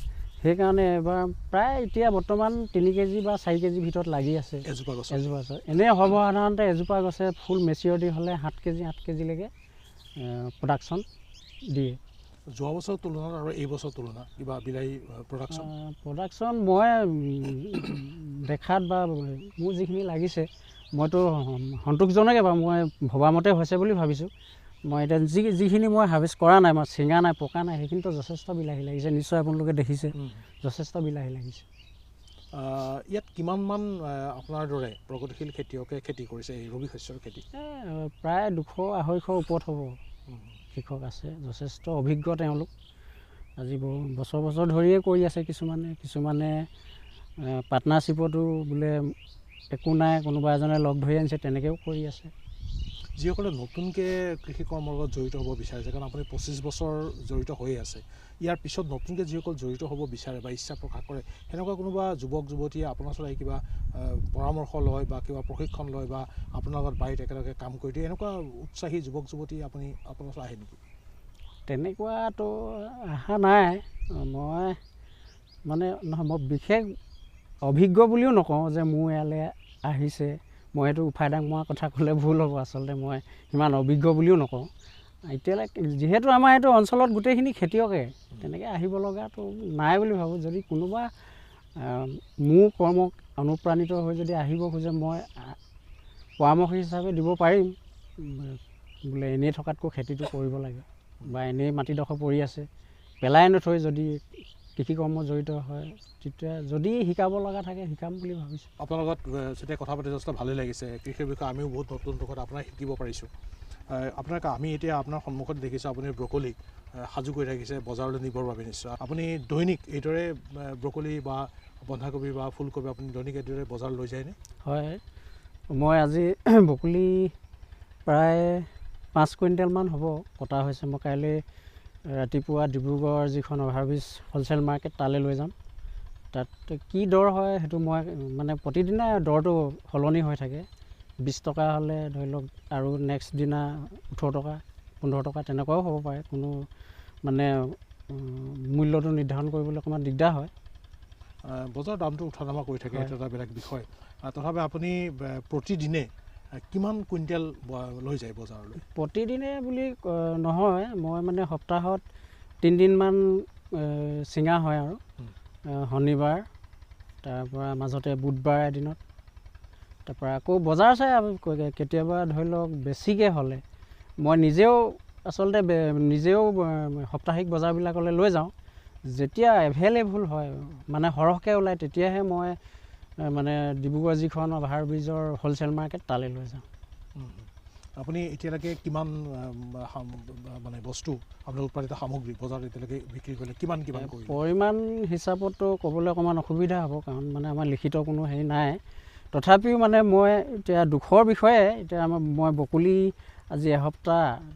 সেইকাৰণে এবাৰ প্ৰায় এতিয়া বৰ্তমান 3 কেজি বা 4 কেজিৰ ভিতৰত লাগি আছে এজোপা গছত এনেই হ'ব সাধাৰণতে এজোপা গছে ফুল মেচিয়ৰিটি হ'লে 7 কেজি 8 কেজিলৈকে প্ৰডাকশ্যন দিয়ে যোৱা বছৰ তুলনাত আৰু এই বছৰ তুলনাত কিবা বিলাহী প্ৰডাকশ্যন মই দেখাত বা মোৰ যিখিনি লাগিছে মইতো সন্তোষজনকে বাৰু মই ভবামতে হৈছে বুলি ভাবিছোঁ মই এতিয়া যিখিনি মই হাৰ্ভেষ্ট কৰা নাই মই ছিঙা নাই পকা নাই সেইখিনিতো যথেষ্ট বিলাহী লাগিছে নিশ্চয় আপোনালোকে দেখিছে যথেষ্ট বিলাহী লাগিছে ইয়াত কিমানমান আপোনাৰ দৰে প্ৰগতিশীল খেতিয়কে খেতি কৰিছে এই ৰবি শস্যৰ খেতি প্ৰায় 200-250 ওপৰত হ'ব কৃষক আছে যথেষ্ট অভিজ্ঞ তেওঁলোক আজি বছৰ ধৰিয়ে কৰি আছে কিছুমানে পাৰ্টনাৰশ্বিপতো বোলে একো নাই কোনোবা এজনে লগ ধৰি আনিছে তেনেকৈও কৰি আছে যিসকলে নতুনকৈ কৃষি কৰ্মৰ লগত জড়িত হ'ব বিচাৰিছে কাৰণ আপুনি 25 বছৰ জড়িত হৈ আছে ইয়াৰ পিছত নতুনকৈ যিসকল জড়িত হ'ব বিচাৰে বা ইচ্ছা প্ৰকাশ কৰে সেনেকুৱা কোনোবা যুৱক যুৱতীয়ে আপোনাৰ ওচৰত কিবা পৰামৰ্শ লয় বা কিবা প্ৰশিক্ষণ লয় বা আপোনাৰ লগত বাৰীত একেলগে কাম কৰি দিয়ে এনেকুৱা উৎসাহী যুৱক যুৱতী আপোনাৰ ওচৰত আহে নেকি তেনেকুৱাতো অহা নাই মই মানে নহয় মই বিশেষ অভিজ্ঞ বুলিও নকওঁ যে মোৰ ইয়ালৈ আহিছে মই এইটো উফাইদাং মৰা কথা ক'লে ভুল হ'ব আচলতে মই সিমান অভিজ্ঞ বুলিও নকওঁ এতিয়ালৈকে যিহেতু আমাৰ এইটো অঞ্চলত গোটেইখিনি খেতিয়কে তেনেকৈ আহিব লগাটো নাই বুলি ভাবোঁ যদি কোনোবা মোৰ কৰ্মক অনুপ্ৰাণিত হৈ যদি আহিব খোজে মই পৰামৰ্শ হিচাপে দিব পাৰিম বোলে এনেই থকাতকৈ খেতিটো কৰিব লাগে বা এনেই মাটিডোখৰ পৰি আছে পেলাই নথৈ যদি কৃষি কৰ্ম জড়িত হয় তেতিয়া যদি শিকাব লগা থাকে শিকাম বুলি ভাবিছোঁ আপোনাৰ লগত যেতিয়া কথা পাতি যথেষ্ট ভালেই লাগিছে কৃষিৰ বিষয়ে আমিও বহুত নতুন কথা আপোনাক শিকিব পাৰিছোঁ আমি এতিয়া আপোনাৰ সন্মুখত দেখিছোঁ আপুনি ব্ৰকলি সাজু কৰি ৰাখিছে বজাৰলৈ নিবৰ বাবে নিশ্চয় আপুনি দৈনিক এইদৰে ব্ৰকলি বা বন্ধাকবি বা ফুলকবি আপুনি দৈনিক এইদৰে বজাৰ লৈ যায়নে হয় মই আজি ব্ৰকলি প্ৰায় 5 কুইণ্টেলমান হ'ব কটা হৈছে মই কাইলৈ ৰাতিপুৱা ডিব্ৰুগড় যিখন অভাৰব্ৰিজ হ'লচেল মাৰ্কেট তালৈ লৈ যাম তাত কি দৰ হয় সেইটো মই মানে প্ৰতিদিনে দৰটো সলনি হৈ থাকে 20 টকা হ'লে ধৰি লওক আৰু নেক্সট দিনা 18 টকা 15 টকা তেনেকুৱাও হ'ব পাৰে কোনো মানে মূল্যটো নিৰ্ধাৰণ কৰিবলৈ অকণমান দিগদাৰ হয় বজাৰৰ দামটো উঠা নমা কৰি থাকে এইটো এটা বেলেগ বিষয় তথাপি আপুনি প্ৰতিদিনে কিমান কুইণ্টেল লৈ যায় বজাৰলৈ প্ৰতিদিনে বুলি নহয় মই মানে সপ্তাহত 3 দিনমান চিঙা হয় আৰু শনিবাৰ তাৰপৰা মাজতে বুধবাৰ এদিনত তাৰপৰা আকৌ বজাৰ চাই কেতিয়াবা ধৰি লওক বেছিকৈ হ'লে মই নিজেও আচলতে সাপ্তাহিক বজাৰবিলাকলৈ লৈ যাওঁ যেতিয়া এভেইলেবল হয় মানে সৰহকৈ ওলায় তেতিয়াহে মই মানে ডিব্ৰুগড় যিখন অভাৰব্ৰিজৰ হ'লচেল মাৰ্কেট তালৈ লৈ যাওঁ আপুনি এতিয়ালৈকে কিমান মানে বস্তু আপোনাৰ উৎপাদিত সামগ্ৰী বজাৰত এতিয়ালৈকে বিক্ৰী কৰিলে কিমান কৰিলে? পৰিমাণ হিচাপতো ক'বলৈ অকণমান অসুবিধা হ'ব, কাৰণ মানে আমাৰ লিখিত কোনো হেৰি নাই। তথাপিও মানে মই এতিয়া দুখৰ বিষয়ে, এতিয়া মই বকুলি আজি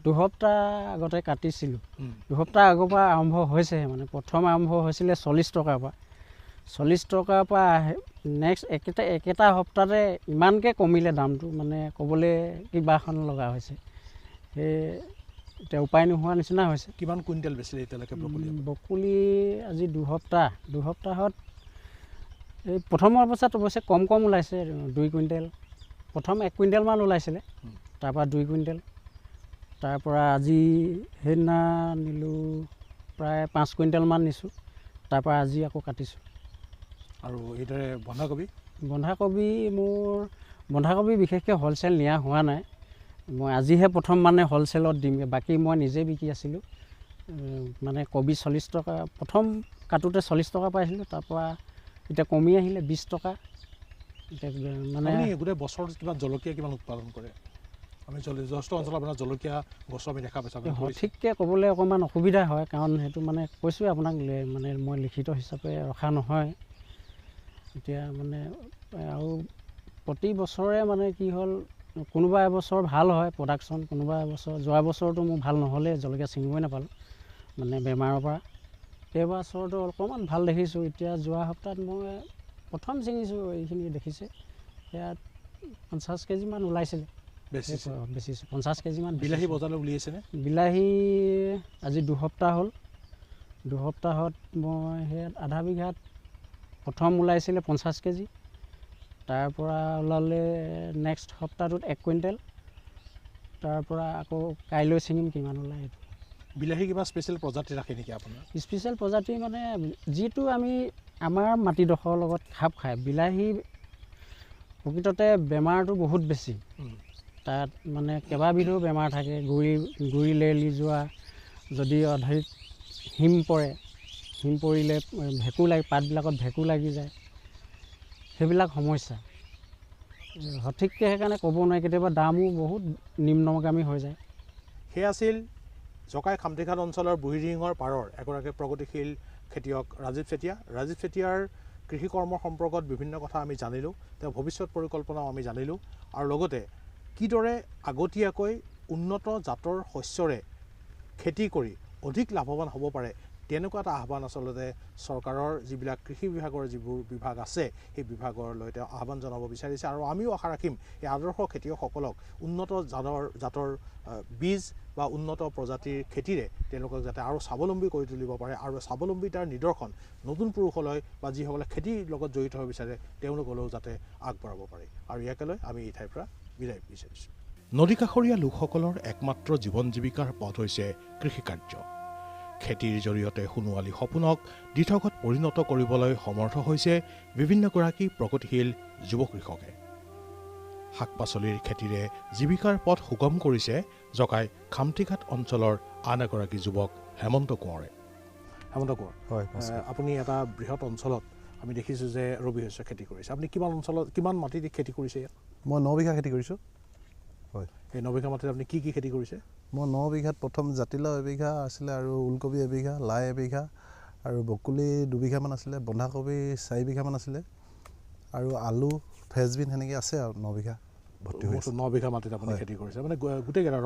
দুসপ্তাহ আগতে কাটিছিলোঁ। দুসপ্তাহ আগৰ পৰা আৰম্ভ হৈছেহে, মানে প্ৰথম আৰম্ভ হৈছিলে 40 টকাৰ পৰা। 40 টকাৰ পৰা নেক্সট একেটা সপ্তাহতে ইমানকৈ কমিলে দামটো, মানে ক'বলৈ কিবা এখন লগা হৈছে। সেই এতিয়া উপায় নোহোৱা নিচিনা হৈছে। কিমান কুইণ্টেল বেচিলে এতিয়ালৈকে বকুলি আজি দুসপ্তাহত এই প্ৰথমৰ অৱস্থাত অৱশ্যে কম ওলাইছে, 2 কুইণ্টেল। প্ৰথম 1 কুইণ্টেলমান ওলাইছিলে, তাৰপৰা 2 কুইণ্টেল, তাৰপৰা আজি সেইদিনা নিলোঁ প্ৰায় 5 কুইণ্টেলমান নিছোঁ, তাৰপৰা আজি আকৌ কাটিছোঁ। আৰু এইদৰে বন্ধাকবি বিশেষকৈ হ'লচেল নিয়া হোৱা নাই। মই আজিহে প্ৰথম মানে হ'লচেলত দিমগৈ, বাকী মই নিজে বিকি আছিলোঁ। মানে কবি 40 টকা, প্ৰথম কাটোতে 40 টকা পাইছিলোঁ, তাৰপৰা এতিয়া কমি আহিলে 20 টকা। এতিয়া মানে গোটেই বছৰত জলকীয়া কিমান উৎপাদন কৰে? আমি যথেষ্ট অঞ্চলত আপোনাৰ জলকীয়া গছ আমি দেখা পাইছোঁ। সঠিককৈ ক'বলৈ অকণমান অসুবিধা হয়, কাৰণ সেইটো মানে কৈছোঁৱে আপোনাক, মানে মই লিখিত হিচাপে ৰখা নহয়। এতিয়া মানে আৰু প্ৰতি বছৰে মানে কি হ'ল, কোনোবা এবছৰ ভাল হয় প্ৰডাকশ্যন, কোনোবা এবছৰ, যোৱা বছৰটো মোৰ ভাল নহ'লে, জলকীয়া ছিঙিবই নাপালোঁ মানে বেমাৰৰ পৰা। এইবছৰটো অকণমান ভাল দেখিছোঁ। এতিয়া যোৱা সপ্তাহত মই প্ৰথম ছিঙিছোঁ, এইখিনি দেখিছে, ইয়াত 50 কেজিমান ওলাইছিলে, বেচিছোঁ 50 কেজিমান। বিলাহী বজাৰলৈ উলিয়াইছেনে? বিলাহী আজি দুসপ্তাহ হ'ল। দুসপ্তাহত মই সেই আধা বিঘাত প্ৰথম ওলাইছিলে 50 কেজি, তাৰপৰা ওলালে নেক্সট সপ্তাহটোত 1 কুইণ্টেল, তাৰপৰা আকৌ কাইলৈ ছিঙিম কিমান ওলায়। এইটো বিলাহী কিবা স্পেচিয়েল প্ৰজাতি ৰাখে নেকি আপোনাৰ? স্পেচিয়েল প্ৰজাতি মানে যিটো আমাৰ মাটিডোখৰৰ লগত খাপ খায়। বিলাহী প্ৰকৃততে বেমাৰটো বহুত বেছি, তাত মানে কেইবাবিধো বেমাৰ থাকে। গুৰি লেৰেলি যোৱা, যদি অধিক হিম পৰিলে ভেঁকু পাতবিলাকত ভেঁকু লাগি যায়, সেইবিলাক সমস্যা। সঠিককৈ সেইকাৰণে ক'ব নোৱাৰি, কেতিয়াবা দামো বহুত নিম্নগামী হৈ যায়। সেয়া আছিল জকাই খামটিঘাট অঞ্চলৰ বুঢ়ীদিহিঙৰ পাৰৰ এগৰাকী প্ৰগতিশীল খেতিয়ক ৰাজীৱ চেতিয়া। ৰাজীৱ চেতিয়াৰ কৃষি কৰ্মৰ সম্পৰ্কত বিভিন্ন কথা আমি জানিলোঁ, তেওঁ ভৱিষ্যত পৰিকল্পনাও আমি জানিলোঁ, আৰু লগতে কিদৰে আগতীয়াকৈ উন্নত জাতৰ শস্যৰে খেতি কৰি অধিক লাভৱান হ'ব পাৰে, তেনেকুৱা এটা আহ্বান আচলতে চৰকাৰৰ যিবিলাক কৃষি বিভাগৰ যিবোৰ বিভাগ আছে, সেই বিভাগলৈ তেওঁ আহ্বান জনাব বিচাৰিছে। আৰু আমিও আশা ৰাখিম এই আদৰ্শ খেতিয়কসকলক উন্নত জাতৰ বীজ বা উন্নত প্ৰজাতিৰ খেতিৰে তেওঁলোকক যাতে আৰু স্বাৱলম্বী কৰি তুলিব পাৰে, আৰু স্বাৱলম্বিতাৰ নিদৰ্শন নতুন পুৰুষলৈ বা যিসকলে খেতিৰ লগত জড়িত হ'ব বিচাৰে তেওঁলোকলৈও যাতে আগবঢ়াব পাৰে। আৰু ইয়াকে লৈ আমি এই ঠাইৰ পৰা বিদায় বিচাৰিছোঁ। নদীকাষৰীয়া লোকসকলৰ একমাত্ৰ জীৱন জীৱিকাৰ পথ হৈছে কৃষিকাৰ্য। খেতিৰ জৰিয়তে সোণোৱালী সপোনক দিঠকত পৰিণত কৰিবলৈ সমৰ্থ হৈছে বিভিন্নগৰাকী প্ৰগতিশীল যুৱ কৃষকে। শাক পাচলিৰ খেতিৰে জীৱিকাৰ পথ সুগম কৰিছে জকাই খামটিঘাট অঞ্চলৰ আন এগৰাকী যুৱক হেমন্ত কোঁৱৰে। হেমন্ত কোঁৱৰ, হয়, আপুনি এটা বৃহৎ অঞ্চলত আমি দেখিছোঁ যে ৰবি শস্য খেতি কৰিছে। আপুনি কিমান মাটিত খেতি কৰিছে ইয়াত? মই 9 বিঘা খেতি কৰিছোঁ। হয়, এই 9 বিঘা মাটিত আপুনি কি খেতি কৰিছে? মই 9 বিঘাত প্ৰথম জাতিলাও এবিঘা আছিলে, আৰু ওলকবি এবিঘা, লাই এবিঘা, আৰু বকুলি 2 বিঘামান আছিলে, বন্ধাকবি 4 বিঘামান আছিলে, আৰু আলু ফ্ৰেঞ্চবিন সেনেকৈ আছে আৰু 9 বিঘা ভৰ্তি হৈছে। 9 বিঘা মাটিত আপুনি খেতি কৰিছে, মানে গোটেইকেইটা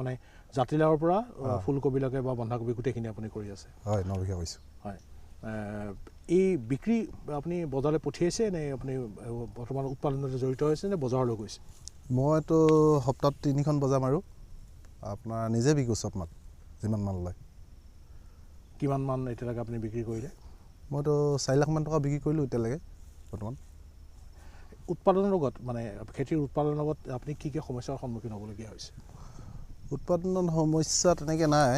মানে জাতিলাওৰ পৰা ফুলকবিলৈকে বা বন্ধাকবি গোটেইখিনি আপুনি কৰি আছে? হয়, 9 বিঘা কৰিছোঁ। হয়, এই বিক্ৰী আপুনি বজাৰলৈ পঠিয়াইছে নে আপুনি বৰ্তমান উৎপাদনত জড়িত হৈছে নে বজাৰলৈ গৈছে? মইতো সপ্তাহত 3খন বজাৰ মাৰোঁ, আপোনাৰ নিজে বিকোঁ চব মাল, যিমান মাল লয়। কিমান মান এতিয়ালৈকে আপুনি বিক্ৰী কৰিলে? মইতো 4 লাখমান টকা বিক্ৰী কৰিলোঁ এতিয়ালৈকে বৰ্তমান। উৎপাদনৰ লগত মানে খেতিৰ উৎপাদনৰ লগত আপুনি কি কি সমস্যাৰ সন্মুখীন হ'বলগীয়া হৈছে? উৎপাদনত সমস্যা তেনেকৈ নাই,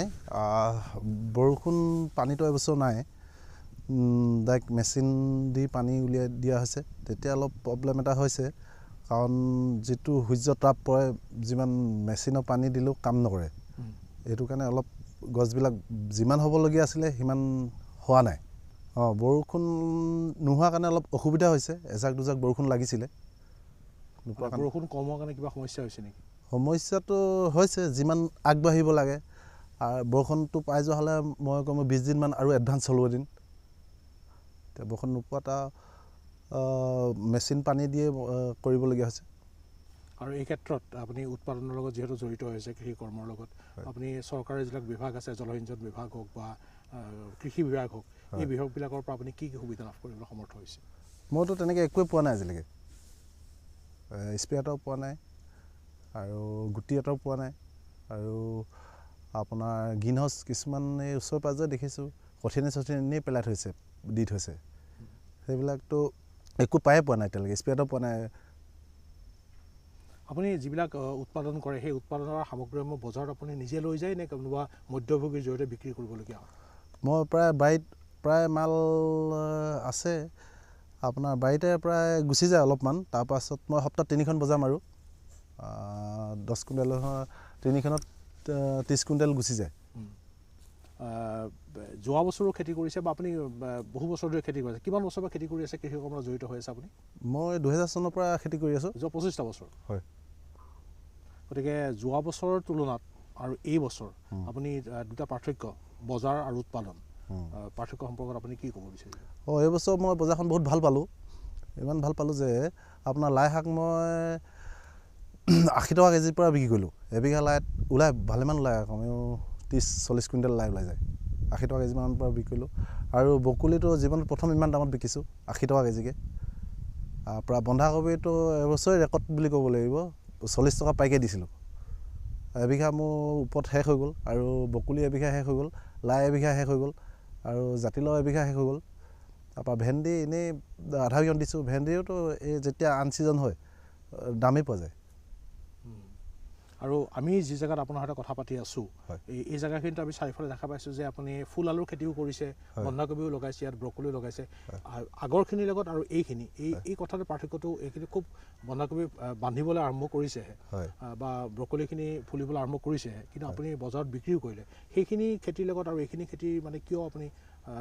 বৰষুণ পানীটো এবছৰ নাই, ডাইৰেক্ট মেচিন দি পানী উলিয়াই দিয়া হৈছে, তেতিয়া অলপ প্ৰব্লেম এটা হৈছে, কাৰণ যিটো সূৰ্য তাপ পৰে, যিমান মেচিনৰ পানী দিলেও কাম নকৰে। এইটো কাৰণে অলপ গছবিলাক যিমান হ'বলগীয়া আছিলে সিমান হোৱা নাই। বৰষুণ নোহোৱাৰ কাৰণে অলপ অসুবিধা হৈছে, এজাক দুজাক বৰষুণ লাগিছিলে। বৰষুণ কম হোৱাৰ কাৰণে কিবা সমস্যা হৈছে নেকি? সমস্যাটো হৈছে যিমান আগবাঢ়িব লাগে আৰু বৰষুণটো পাই যোৱা হ'লে মই কম 20 দিনমান আৰু এডভান্স চলিব দিন এতিয়া বৰষুণ নোপোৱাত মেচিন পানী দিয়ে কৰিবলগীয়া হৈছে আৰু এই ক্ষেত্ৰত আপুনি উৎপাদনৰ লগত যিহেতু জড়িত হৈছে কৃষি কৰ্মৰ লগত আপুনি চৰকাৰৰ যিবিলাক বিভাগ আছে জলসিঞ্চন বিভাগ হওক বা কৃষি বিভাগ হওক এই বিভাগবিলাকৰ পৰা আপুনি কি সুবিধা লাভ কৰিবলৈ সমৰ্থ হৈছে মইতো তেনেকৈ একোৱে পোৱা নাই আজিলৈকে স্প্ৰে এটাও পোৱা নাই আৰু গুটি এটাও পোৱা নাই আৰু আপোনাৰ গ্ৰীণ হাউচ কিছুমান এই ওচৰে পাঁজৰে দেখিছোঁ কঠিনে এনেই পেলাই থৈছে দি থৈছে সেইবিলাকতো একো পায়ে পোৱা নাই এতিয়ালৈকে স্প্ৰে এটাও পোৱা নাই আপুনি যিবিলাক উৎপাদন কৰে সেই উৎপাদনৰ সামগ্ৰীসমূহ বজাৰত আপুনি নিজে লৈ যায় নে কোনোবা মধ্যভোগীৰ জৰিয়তে বিক্ৰী কৰিবলগীয়া হয় মই বাৰীত প্ৰায় মাল আছে আপোনাৰ বাৰীতে প্ৰায় গুচি যায় অলপমান তাৰপাছত মই সপ্তাহত 3খন বজাৰ মাৰোঁ 10 কুইণ্টেল 3খনত 30 কুইণ্টেল গুচি যায় যোৱা বছৰো খেতি কৰিছে বা আপুনি বহু বছৰ ধৰি খেতি কৰিছে কিমান বছৰৰ পৰা খেতি কৰি আছে কৃষি কৰ্মত জড়িত হৈ আছে আপুনি মই 2000 চনৰ পৰা খেতি কৰি আছোঁ যোৱা 25টা বছৰ হয় গতিকে যোৱা বছৰৰ তুলনাত আৰু এই বছৰ আপুনি দুটা পাৰ্থক্য বজাৰ আৰু উৎপাদন পাৰ্থক্য সম্পৰ্কত আপুনি কি ক'ব বিচাৰিব এই বছৰ মই বজাৰখন বহুত ভাল পালোঁ ইমান ভাল পালোঁ যে আপোনাৰ লাই শাক মই 80 টকা কেজিৰ পৰা বিক্ৰী কৰিলোঁ এবিঘা লাইত ওলাই ভালেমান ওলাই কমেও 30-40 কুইণ্টেল লাই ওলাই যায় 80 টকা কেজিমানৰ পৰা বিক্ৰী কৰিলোঁ আৰু বকুলিটো জীৱনত প্ৰথম ইমান দামত বিকিছোঁ 80 টকা কেজিকৈ প্ৰায় বন্ধাকবিটো এবছৰে ৰেকৰ্ড বুলি ক'ব লাগিব 40 টকা পাইকে দিছিলোঁ এবিঘা মোৰ ওপৰত শেষ হৈ গ'ল আৰু বকুলি এবিঘা শেষ হৈ গ'ল লাই এবিঘা শেষ হৈ গ'ল আৰু জাতিলাও এবিঘা শেষ হৈ গ'ল তাৰপৰা ভেন্দি এনেই আধা বিঘান দিছোঁ ভেন্দিওতো এই যেতিয়া আন ছিজন হয় দামেই পোৱা যায় আৰু আমি যি জেগাত আপোনাৰ সৈতে কথা পাতি আছোঁ এই জেগাখিনিত আমি চাৰিওফালে দেখা পাইছোঁ যে আপুনি ফুল আলুৰ খেতিও কৰিছে বন্ধাকবিও লগাইছে ইয়াত ব্ৰকলিও লগাইছে আগৰখিনিৰ লগত আৰু এইখিনি এই কথাটোৰ পাৰ্থক্যটো এইখিনি খুব বন্ধাকবি বান্ধিবলৈ আৰম্ভ কৰিছেহে বা ব্ৰকলিখিনি ফুলিবলৈ আৰম্ভ কৰিছেহে কিন্তু আপুনি বজাৰত বিক্ৰীও কৰিলে সেইখিনি খেতিৰ লগত আৰু এইখিনি খেতি মানে কিয় আপুনি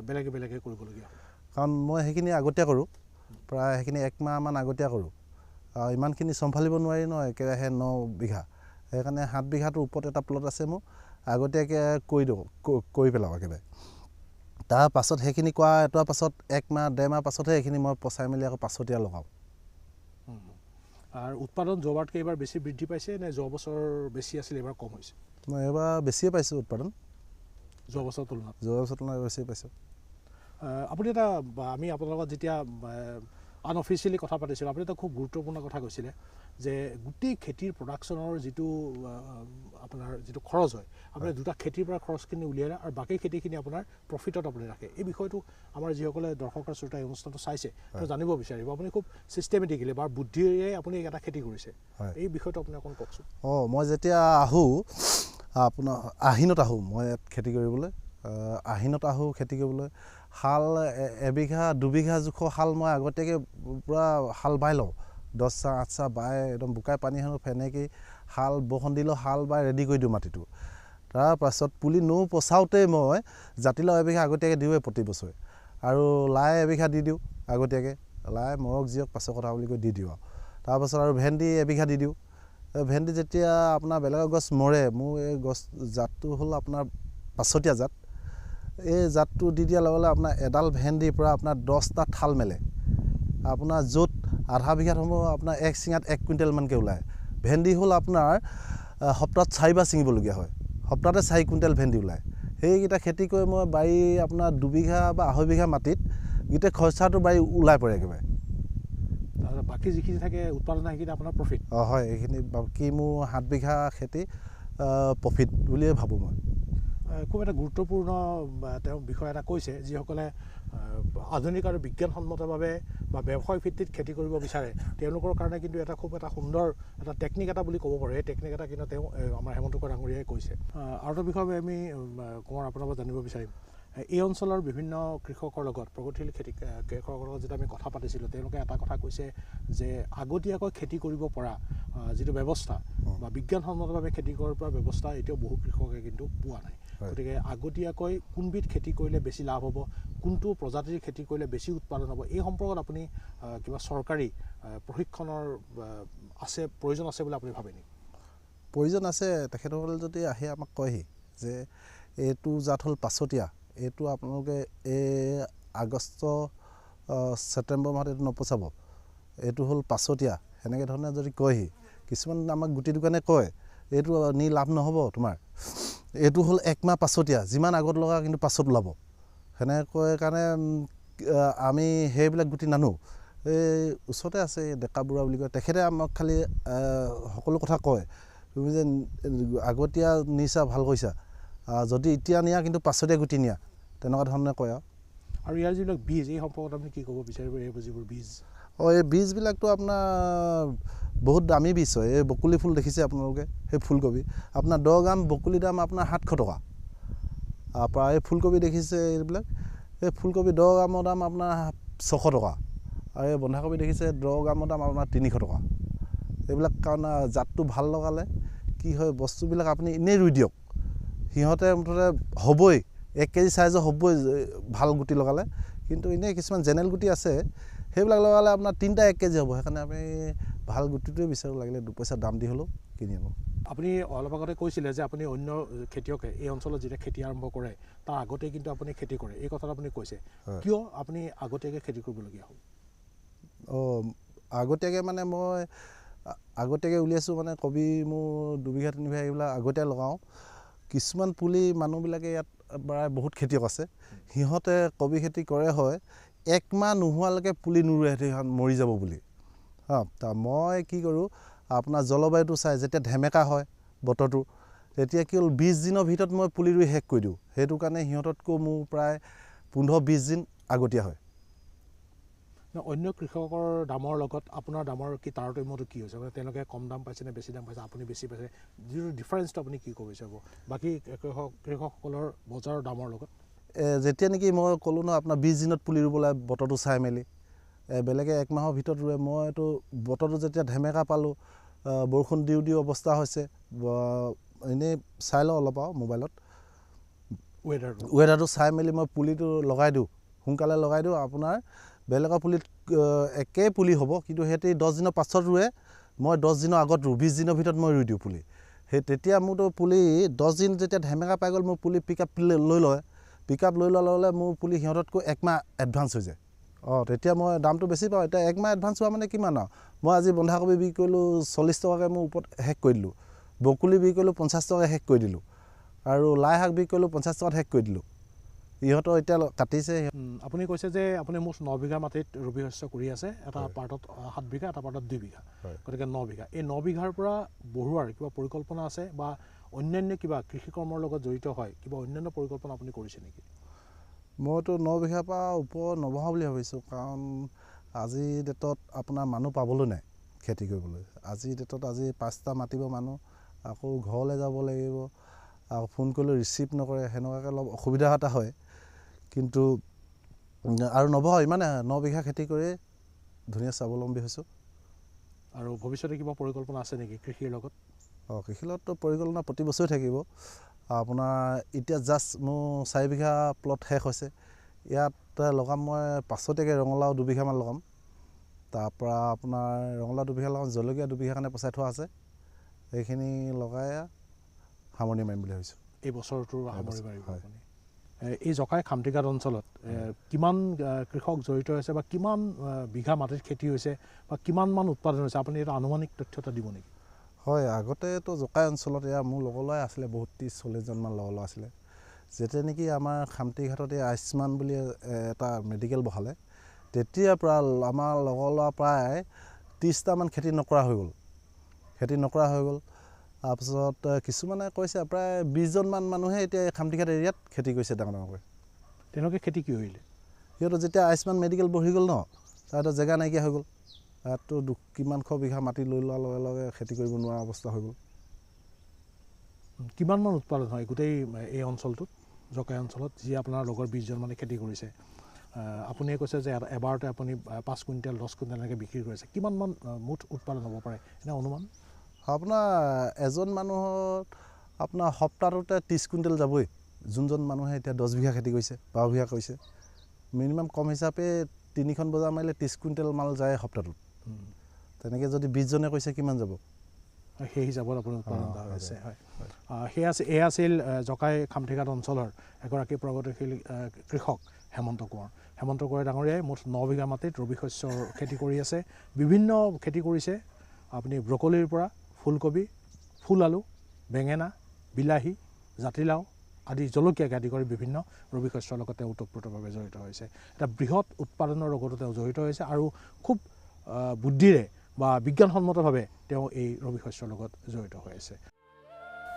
বেলেগে বেলেগে কৰিবলগীয়া হয় কাৰণ মই সেইখিনি আগতীয়া কৰোঁ প্ৰায় সেইখিনি 1 মাহমান আগতীয়া কৰোঁ ইমানখিনি চম্ভালিব নোৱাৰি ন একেৰাহে 9 বিঘা সেইকাৰণে 7 বিঘাটোৰ ওপৰত এটা প্লট আছে মোৰ আগতীয়াকৈ কৰি দিওঁ কৰি পেলাওঁ একেবাৰে তাৰ পাছত সেইখিনি কৰা এটাৰ পাছত 1 মাহ 1.5 মাহ পাছতহে সেইখিনি মই পচাই মেলি আকৌ পাছতীয়া লগাওঁ আৰু উৎপাদন যোৱাবাৰতকৈ এইবাৰ বেছি বৃদ্ধি পাইছে নে যোৱা বছৰ বেছি আছিল এইবাৰ কম হৈছে মই এইবাৰ বেছিয়ে পাইছোঁ উৎপাদন যোৱা বছৰৰ তুলনাত বেছিয়ে পাইছোঁ আপুনি এটা আমি আপোনাৰ লগত যেতিয়া আনঅফিচিয়েলি কথা পাতিছিলোঁ আপুনি এটা খুব গুৰুত্বপূৰ্ণ কথা কৈছিলে যে গোটেই খেতিৰ প্ৰডাকশ্যনৰ যিটো আপোনাৰ যিটো খৰচ হয় আপুনি দুটা খেতিৰ পৰা খৰচখিনি উলিয়াই আৰু বাকী খেতিখিনি আপোনাৰ প্ৰফিটত আপুনি ৰাখে এই বিষয়টো আমাৰ যিসকলে দৰ্শক আৰু শ্ৰোতা এই অনুষ্ঠানটো চাইছে তেওঁ জানিব বিচাৰিব আপুনি খুব ছিষ্টেমেটিকেলি বা বুদ্ধিৰে আপুনি এটা খেতি কৰিছে এই বিষয়টো আপুনি অকণ কওকচোন মই যেতিয়া আহোঁ আপোনাৰ আহিনত আহোঁ মই ইয়াত খেতি কৰিবলৈ আহিনত আহোঁ খেতি কৰিবলৈ হাল এবিঘা 2 বিঘা জোখৰ হাল মই আগতীয়াকৈ পূৰা হাল বাই লওঁ 10 চাহ 8 চাহ বাই একদম বোকাই পানী হেনো ফেনেকি হাল বৰষুণ দিলেও হাল বাই ৰেডি কৰি দিওঁ মাটিটো তাৰপাছত পুলি পচাওঁতেই মই জাতিলাও এবিঘা আগতীয়াকৈ দিওঁৱে প্ৰতি বছৰে আৰু লাই এবিঘা দি দিওঁ আগতীয়াকৈ লাই মৰক জিয়ক পাছৰ কথা বুলি কৈ দি দিওঁ তাৰপাছত আৰু ভেন্দি এবিঘা দি দিওঁ ভেন্দি যেতিয়া আপোনাৰ বেলেগৰ গছ মৰে মোৰ এই গছ জাতটো হ'ল আপোনাৰ পাছতীয়া জাত এই জাতটো দি দিয়াৰ লগে লগে আপোনাৰ এডাল ভেন্দিৰ পৰা আপোনাৰ 10টা ঠাল মেলে আপোনাৰ য'ত আধা বিঘাত হ'ব আপোনাৰ 1 চিঙাত 1 কুইণ্টেলমানকৈ ওলায় ভেন্দি হ'ল আপোনাৰ সপ্তাহত 4বাৰ ছিঙিবলগীয়া হয় সপ্তাহতে 4 কুইণ্টেল ভেন্দি ওলায় সেইকেইটা খেতি কৰি মই বাৰী আপোনাৰ 2 বিঘা বা 2.5 বিঘা মাটিত গোটেই খৰচাটো বাৰী ওলাই পৰে একেবাৰে বাকী যিখিনি থাকে উৎপাদন সেইখিনি আপোনাৰ প্ৰফিট হয় এইখিনি বাকী মোৰ 7 বিঘা খেতি প্ৰফিট বুলিয়ে ভাবোঁ মই খুব এটা গুৰুত্বপূৰ্ণ তেওঁ বিষয় এটা কৈছে যিসকলে আধুনিক আৰু বিজ্ঞানসন্মতভাৱে বা ব্যৱসায় ভিত্তিত খেতি কৰিব বিচাৰে তেওঁলোকৰ কাৰণে কিন্তু এটা খুব এটা সুন্দৰ এটা টেকনিক এটা বুলি ক'ব পাৰে এই টেকনিক এটা কিন্তু তেওঁ আমাৰ হেমন্ত কুমাৰ ডাঙৰীয়াই কৈছে আৰু এটা বিষয়ে আমি কুমাৰ আপোনাৰ পৰা জানিব বিচাৰিম এই অঞ্চলৰ বিভিন্ন কৃষকৰ লগত প্ৰগতিশীল কৃষকৰ লগত যেতিয়া আমি কথা পাতিছিলোঁ তেওঁলোকে এটা কথা কৈছে যে আগতীয়াকৈ খেতি কৰিব পৰা যিটো ব্যৱস্থা বা বিজ্ঞানসন্মতভাৱে খেতি কৰিব পৰা ব্যৱস্থা এতিয়াও বহু কৃষকে কিন্তু পোৱা নাই গতিকে আগতীয়াকৈ কোনবিধ খেতি কৰিলে বেছি লাভ হ'ব কোনটো প্ৰজাতিৰ খেতি কৰিলে বেছি উৎপাদন হ'ব এই সম্পৰ্কত আপুনি কিবা চৰকাৰী প্ৰশিক্ষণৰ প্ৰয়োজন আছে বুলি আপুনি ভাবে নেকি প্ৰয়োজন আছে তেখেতসকলে যদি আহি আমাক কয়হি যে এইটো জাত হ'ল পাছতীয়া, এইটো আপোনালোকে এই আগষ্ট ছেপ্টেম্বৰ মাহত এইটো নপচাব, এইটো হ'ল পাছতীয়া, সেনেকৈ ধৰণে যদি কয়হি। কিছুমান আমাক গুটি দোকানে কয় এইটো নি লাভ নহ'ব তোমাৰ, এইটো হ'ল 1 মাহ পাছতীয়া, যিমান আগত লগা কিন্তু পাছত ওলাব, সেনেকৈ কাৰণে আমি সেইবিলাক গুটি নানো। এই ওচৰতে আছে ডেকা বুঢ়া বুলি কয়, তেখেতে আমাক খালি সকলো কথা কয়, তুমি যে আগতীয়া নিছা ভাল কৰিছা, যদি এতিয়া নিয়া কিন্তু পাছতীয়া গুটি নিয়া, তেনেকুৱা ধৰণে কয় আৰু ইয়াৰ যিবিলাক বীজ, এই সম্পৰ্কত আপুনি কি ক'ব বিচাৰিব? এই যিবোৰ বীজ, এই বীজবিলাকতো আপোনাৰ বহুত দামী বীজ হয়। এই বকুলি ফুল দেখিছে আপোনালোকে, সেই ফুলকবি আপোনাৰ 10 গ্ৰাম বকুলি দাম আপোনাৰ 700 টকা। তাৰপৰা এই ফুলকবি দেখিছে এইবিলাক, এই ফুলকবি 10 গ্ৰামৰ দাম আপোনাৰ 600 টকা। আৰু এই বন্ধাকবি দেখিছে 10 গ্ৰামৰ দাম আপোনাৰ 300 টকা। এইবিলাক কাৰণ জাতটো ভাল লগালে কি হয়, বস্তুবিলাক আপুনি এনেই ৰুই দিয়ক, সিহঁতে মুঠতে হ'বই, 1 কেজি চাইজৰ হ'বই ভাল গুটি লগালে। কিন্তু এনেই কিছুমান জেনেৰেল গুটি আছে, সেইবিলাক লগালে আপোনাৰ 3টা 1 কেজি হ'ব। সেইকাৰণে আমি ভাল গুটিটোৱে বিচাৰোঁ, লাগিলে 2 পইচা দাম দি হ'লেও কিনি আনো। আপুনি অলপ আগতে কৈছিলে যে আপুনি অন্য খেতিয়কে এই অঞ্চলত যেতিয়া খেতি আৰম্ভ কৰে তাৰ আগতে কিন্তু আপুনি খেতি কৰে, এই কথাটো আপুনি কৈছে, কিয় আপুনি আগতীয়াকৈ খেতি কৰিবলগীয়া হ'ল? আগতীয়াকৈ মানে মই আগতীয়াকৈ উলিয়াইছোঁ, মানে কবি মোৰ 2 বিঘা 3 বিঘা এইবিলাক আগতীয়া লগাওঁ। কিছুমান পুলি মানুহবিলাকে ইয়াত প্ৰায় বহুত খেতিয়ক আছে, সিহঁতে কবি খেতি কৰে হয় 1 মাহ নোহোৱালৈকে পুলি নোৰোৱে, সিহঁত মৰি যাব বুলি। মই কি কৰোঁ, আপোনাৰ জলবায়ুটো চাই, যেতিয়া ঢেমেকা হয় বতৰটো, তেতিয়া কি হ'ল 20 দিনৰ ভিতৰত মই পুলি ৰুই শেষ কৰি দিওঁ। সেইটো কাৰণে সিহঁততকৈ মোৰ প্ৰায় 15-20 দিন আগতীয়া হয়। অন্য কৃষকৰ দামৰ লগত আপোনাৰ দামৰ কি তাৰতম্যটো কি হৈছে? মানে তেওঁলোকে কম দাম পাইছে নে বেছি দাম পাইছে, আপুনি বেছি পাইছে, যিটো ডিফাৰেঞ্চটো আপুনি কি ক'ব বিচাৰিব বাকী কৃষকসকলৰ বজাৰৰ দামৰ লগত? যেতিয়া নেকি মই ক'লোঁ ন আপোনাৰ 20 দিনত পুলি ৰুবলৈ বতৰটো চাই মেলি, বেলেগে 1 মাহৰ ভিতৰত ৰুৱে, মইতো বতৰটো যেতিয়া ঢেমেকা পালোঁ, বৰষুণ দিওঁ অৱস্থা হৈছে, এনেই চাই লওঁ অলপ আৰু মোবাইলত ৱেডাৰটো চাই মেলি মই পুলিটো লগাই দিওঁ, সোনকালে লগাই দিওঁ। আপোনাৰ বেলেগৰ পুলিত একেই পুলি হ'ব, কিন্তু সিহঁতে 10 দিনৰ পাছত ৰুৱে, মই 10 দিনৰ আগত ৰুওঁ, 20 দিনৰ ভিতৰত মই ৰুই দিওঁ পুলি। সেই তেতিয়া মোৰতো পুলি 10 দিন যেতিয়া ঢেমেকা পাই গ'ল, মোৰ পুলি পিক আপ লৈ লয়, পিক আপ লৈ লোৱাৰ লগে লগে মোৰ পুলি সিহঁততকৈ 1 মাহ এডভান্স হৈ যায়। তেতিয়া মই দামটো বেছি পাওঁ। এতিয়া 1 মাহ এডভান্স হোৱা মানে কিমান আৰু, মই আজি বন্ধাকবি বিক্ৰী কৰিলোঁ 40 টকাকৈ, মোৰ ওপৰত শেষ কৰি দিলোঁ। বকুলি বিক্ৰী কৰিলোঁ 50 টকাকৈ শেষ কৰি দিলোঁ, আৰু লাই শাক বিক্ৰী কৰিলোঁ 50 টকাত শেষ কৰি দিলোঁ। ইহঁতৰ এতিয়া কাটিছে। আপুনি কৈছে যে আপুনি মুঠ 9 বিঘা মাটিত ৰবি শস্য কৰি আছে, এটা পাৰ্টত 7 বিঘা, এটা পাৰ্টত 2 বিঘা, গতিকে 9 বিঘা। এই 9 বিঘাৰ পৰা বঢ়োৱাৰ কিবা পৰিকল্পনা আছে বা অন্যান্য কিবা কৃষি কৰ্মৰ লগত জড়িত হয় কিবা অন্যান্য পৰিকল্পনা আপুনি কৰিছে নেকি? মইতো 9 বিঘাৰ পৰা ওপৰত নবঢ়াওঁ বুলি ভাবিছোঁ, কাৰণ আজিৰ ডেটত আপোনাৰ মানুহ পাবলৈ নাই খেতি কৰিবলৈ। আজিৰ ডেটত আজি 5টা মাতিব মানুহ, আকৌ ঘৰলৈ যাব লাগিব, আকৌ ফোন কৰিলেও ৰিচিভ নকৰে, সেনেকুৱাকৈ অলপ অসুবিধা এটা হয়। কিন্তু আৰু নবঢ়াওঁ, ইমানে 9 বিঘা খেতি কৰি ধুনীয়া স্বাৱলম্বী হৈছোঁ। আৰু ভৱিষ্যতে কিবা পৰিকল্পনা আছে নেকি কৃষিৰ লগত? কৃষিৰ লগততো পৰিকল্পনা প্ৰতি বছৰে থাকিব। আপোনাৰ এতিয়া জাষ্ট মোৰ 4 বিঘা প্লট শেষ হৈছে, ইয়াত লগাম মই পাছতীয়াকৈ ৰঙালাও 2 বিঘামান লগাম, তাৰপৰা আপোনাৰ ৰঙালাও 2 বিঘা লগাম, জলকীয়া 2 বিঘা কাৰণে পচাই থোৱা আছে, এইখিনি লগাই সামৰণি মাৰিম বুলি ভাবিছোঁ। এই বছৰটোৰ সামৰণি মাৰিব আপুনি? এই জকাই খামটিঘাট অঞ্চলত কিমান কৃষক জড়িত হৈছে বা কিমান বিঘা মাটিত খেতি হৈছে বা কিমান মান উৎপাদন হৈছে, আপুনি এটা আনুমানিক তথ্য এটা দিব নেকি? হয়, আগতেতো জকাই অঞ্চলত এয়া মোৰ লগৰ ল'ৰাই আছিলে, বহুত 30-40জনমান লগৰ ল'ৰা আছিলে। যেতিয়া নেকি আমাৰ খামটিঘাটতে আয়ুষ্মান বুলি এটা মেডিকেল বহালে, তেতিয়াৰ পৰা আমাৰ লগৰ ল'ৰা প্ৰায় 30টামান খেতি নকৰা হৈ গ'ল। তাৰপিছত কিছুমানে কৈছে প্ৰায় 20জনমান মানুহে এতিয়া এই খামটিঘাট এৰিয়াত খেতি কৰিছে ডাঙৰকৈ। তেওঁলোকে খেতি কি কৰিলে? সিহঁতৰ যেতিয়া আয়ুষ্মান মেডিকেল বহি গ'ল ন, তাতো জেগা নাইকিয়া হৈ গ'ল, তাতো কিমান শ বিঘা মাটি লৈ লোৱাৰ লগে লগে খেতি কৰিব নোৱাৰা অৱস্থা হৈ গ'ল। কিমানমান উৎপাদন হয় গোটেই এই অঞ্চলটোত, জকাই অঞ্চলত, যি আপোনাৰ লগৰ 20জন মানে খেতি কৰিছে? আপুনিয়ে কৈছে যে এবাৰতে আপুনি 5 কুইণ্টেল 10 কুইণ্টেল এনেকৈ বিক্ৰী কৰিছে, কিমানমান মুঠ উৎপাদন হ'ব পাৰে এনে অনুমান? আপোনাৰ এজন মানুহৰ আপোনাৰ সপ্তাহটোতে 30 কুইণ্টেল যাবই। যোনজন মানুহে এতিয়া 10 বিঘা খেতি কৰিছে, 12 বিঘা কৰিছে, মিনিমাম কম হিচাপে 3খন বজাৰ মাৰিলে 30 কুইণ্টেল মাল যায় সপ্তাহটোত। তেনেকৈ যদি 20জনে কৰিছে কিমান যাব? সেই হিচাপত আপোনাৰ উৎপাদনতা হৈ আছে হয় এয়া আছিল জকাই খামঠিঘাট অঞ্চলৰ এগৰাকী প্ৰগতিশীল কৃষক হেমন্ত কোঁৱৰ ডাঙৰীয়াই মুঠ 9 বিঘা মাটিত ৰবি শস্যৰ খেতি কৰি আছে বিভিন্ন খেতি কৰিছে আপুনি ব্ৰকলিৰ পৰা ফুলকবি ফুল আলু বেঙেনা বিলাহী জাতিলাও আদি জলকীয়াকে আদি কৰি বিভিন্ন ৰবি শস্যৰ লগত তেওঁ ওতঃপ্ৰোতভাৱে জড়িত হৈছে এটা বৃহৎ উৎপাদনৰ লগতো তেওঁ জড়িত হৈছে আৰু খুব বুদ্ধিৰে বা বিজ্ঞানসন্মতভাৱে তেওঁ এই ৰবি শস্যৰ লগত জড়িত হৈ আছে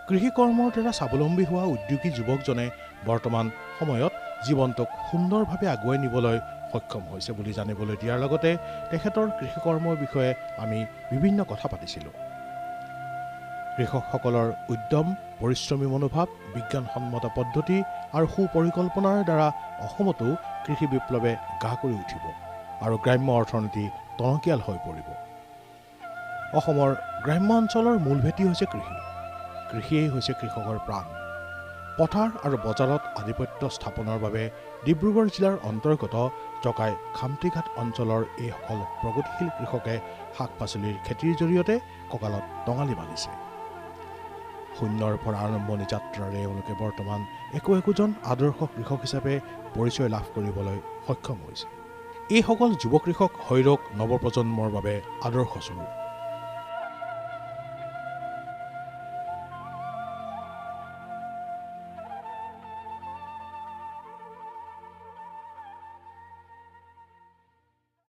কৃষি কৰ্মৰ দ্বাৰা স্বাৱলম্বী হোৱা উদ্যোগী যুৱকজনে বৰ্তমান সময়ত জীৱনটোক সুন্দৰভাৱে আগুৱাই নিবলৈ সক্ষম হৈছে বুলি জানিবলৈ দিয়াৰ লগতে তেখেতৰ কৃষি কৰ্মৰ বিষয়ে আমি বিভিন্ন কথা পাতিছিলোঁ কৃষকসকলৰ উদ্যম পৰিশ্ৰমী মনোভাৱ বিজ্ঞানসন্মত পদ্ধতি আৰু সুপৰিকল্পনাৰ দ্বাৰা অসমতো কৃষি বিপ্লৱে গা কৰি উঠিব আৰু গ্ৰাম্য অৰ্থনীতি টনকিয়াল হৈ পৰিব অসমৰ গ্ৰাম্য অঞ্চলৰ মূল ভেটি হৈছে কৃষিয়েই হৈছে কৃষকৰ প্ৰাণ পথাৰ আৰু বজাৰত আধিপত্য স্থাপনৰ বাবে ডিব্ৰুগড় জিলাৰ অন্তৰ্গত জকাই খামটিঘাট অঞ্চলৰ এইসকল প্ৰগতিশীল কৃষকে শাক পাচলিৰ খেতিৰ জৰিয়তে কঁকালত টঙালি বান্ধিছে শূন্যৰ পৰা আৰম্ভণি যাত্ৰাৰে এওঁলোকে বৰ্তমান একোজন আদৰ্শ কৃষক হিচাপে পৰিচয় লাভ কৰিবলৈ সক্ষম হৈছে এইসকল যুৱ কৃষক হৈৰক নৱপ্ৰজন্মৰ বাবে আদৰ্শ স্বৰূপ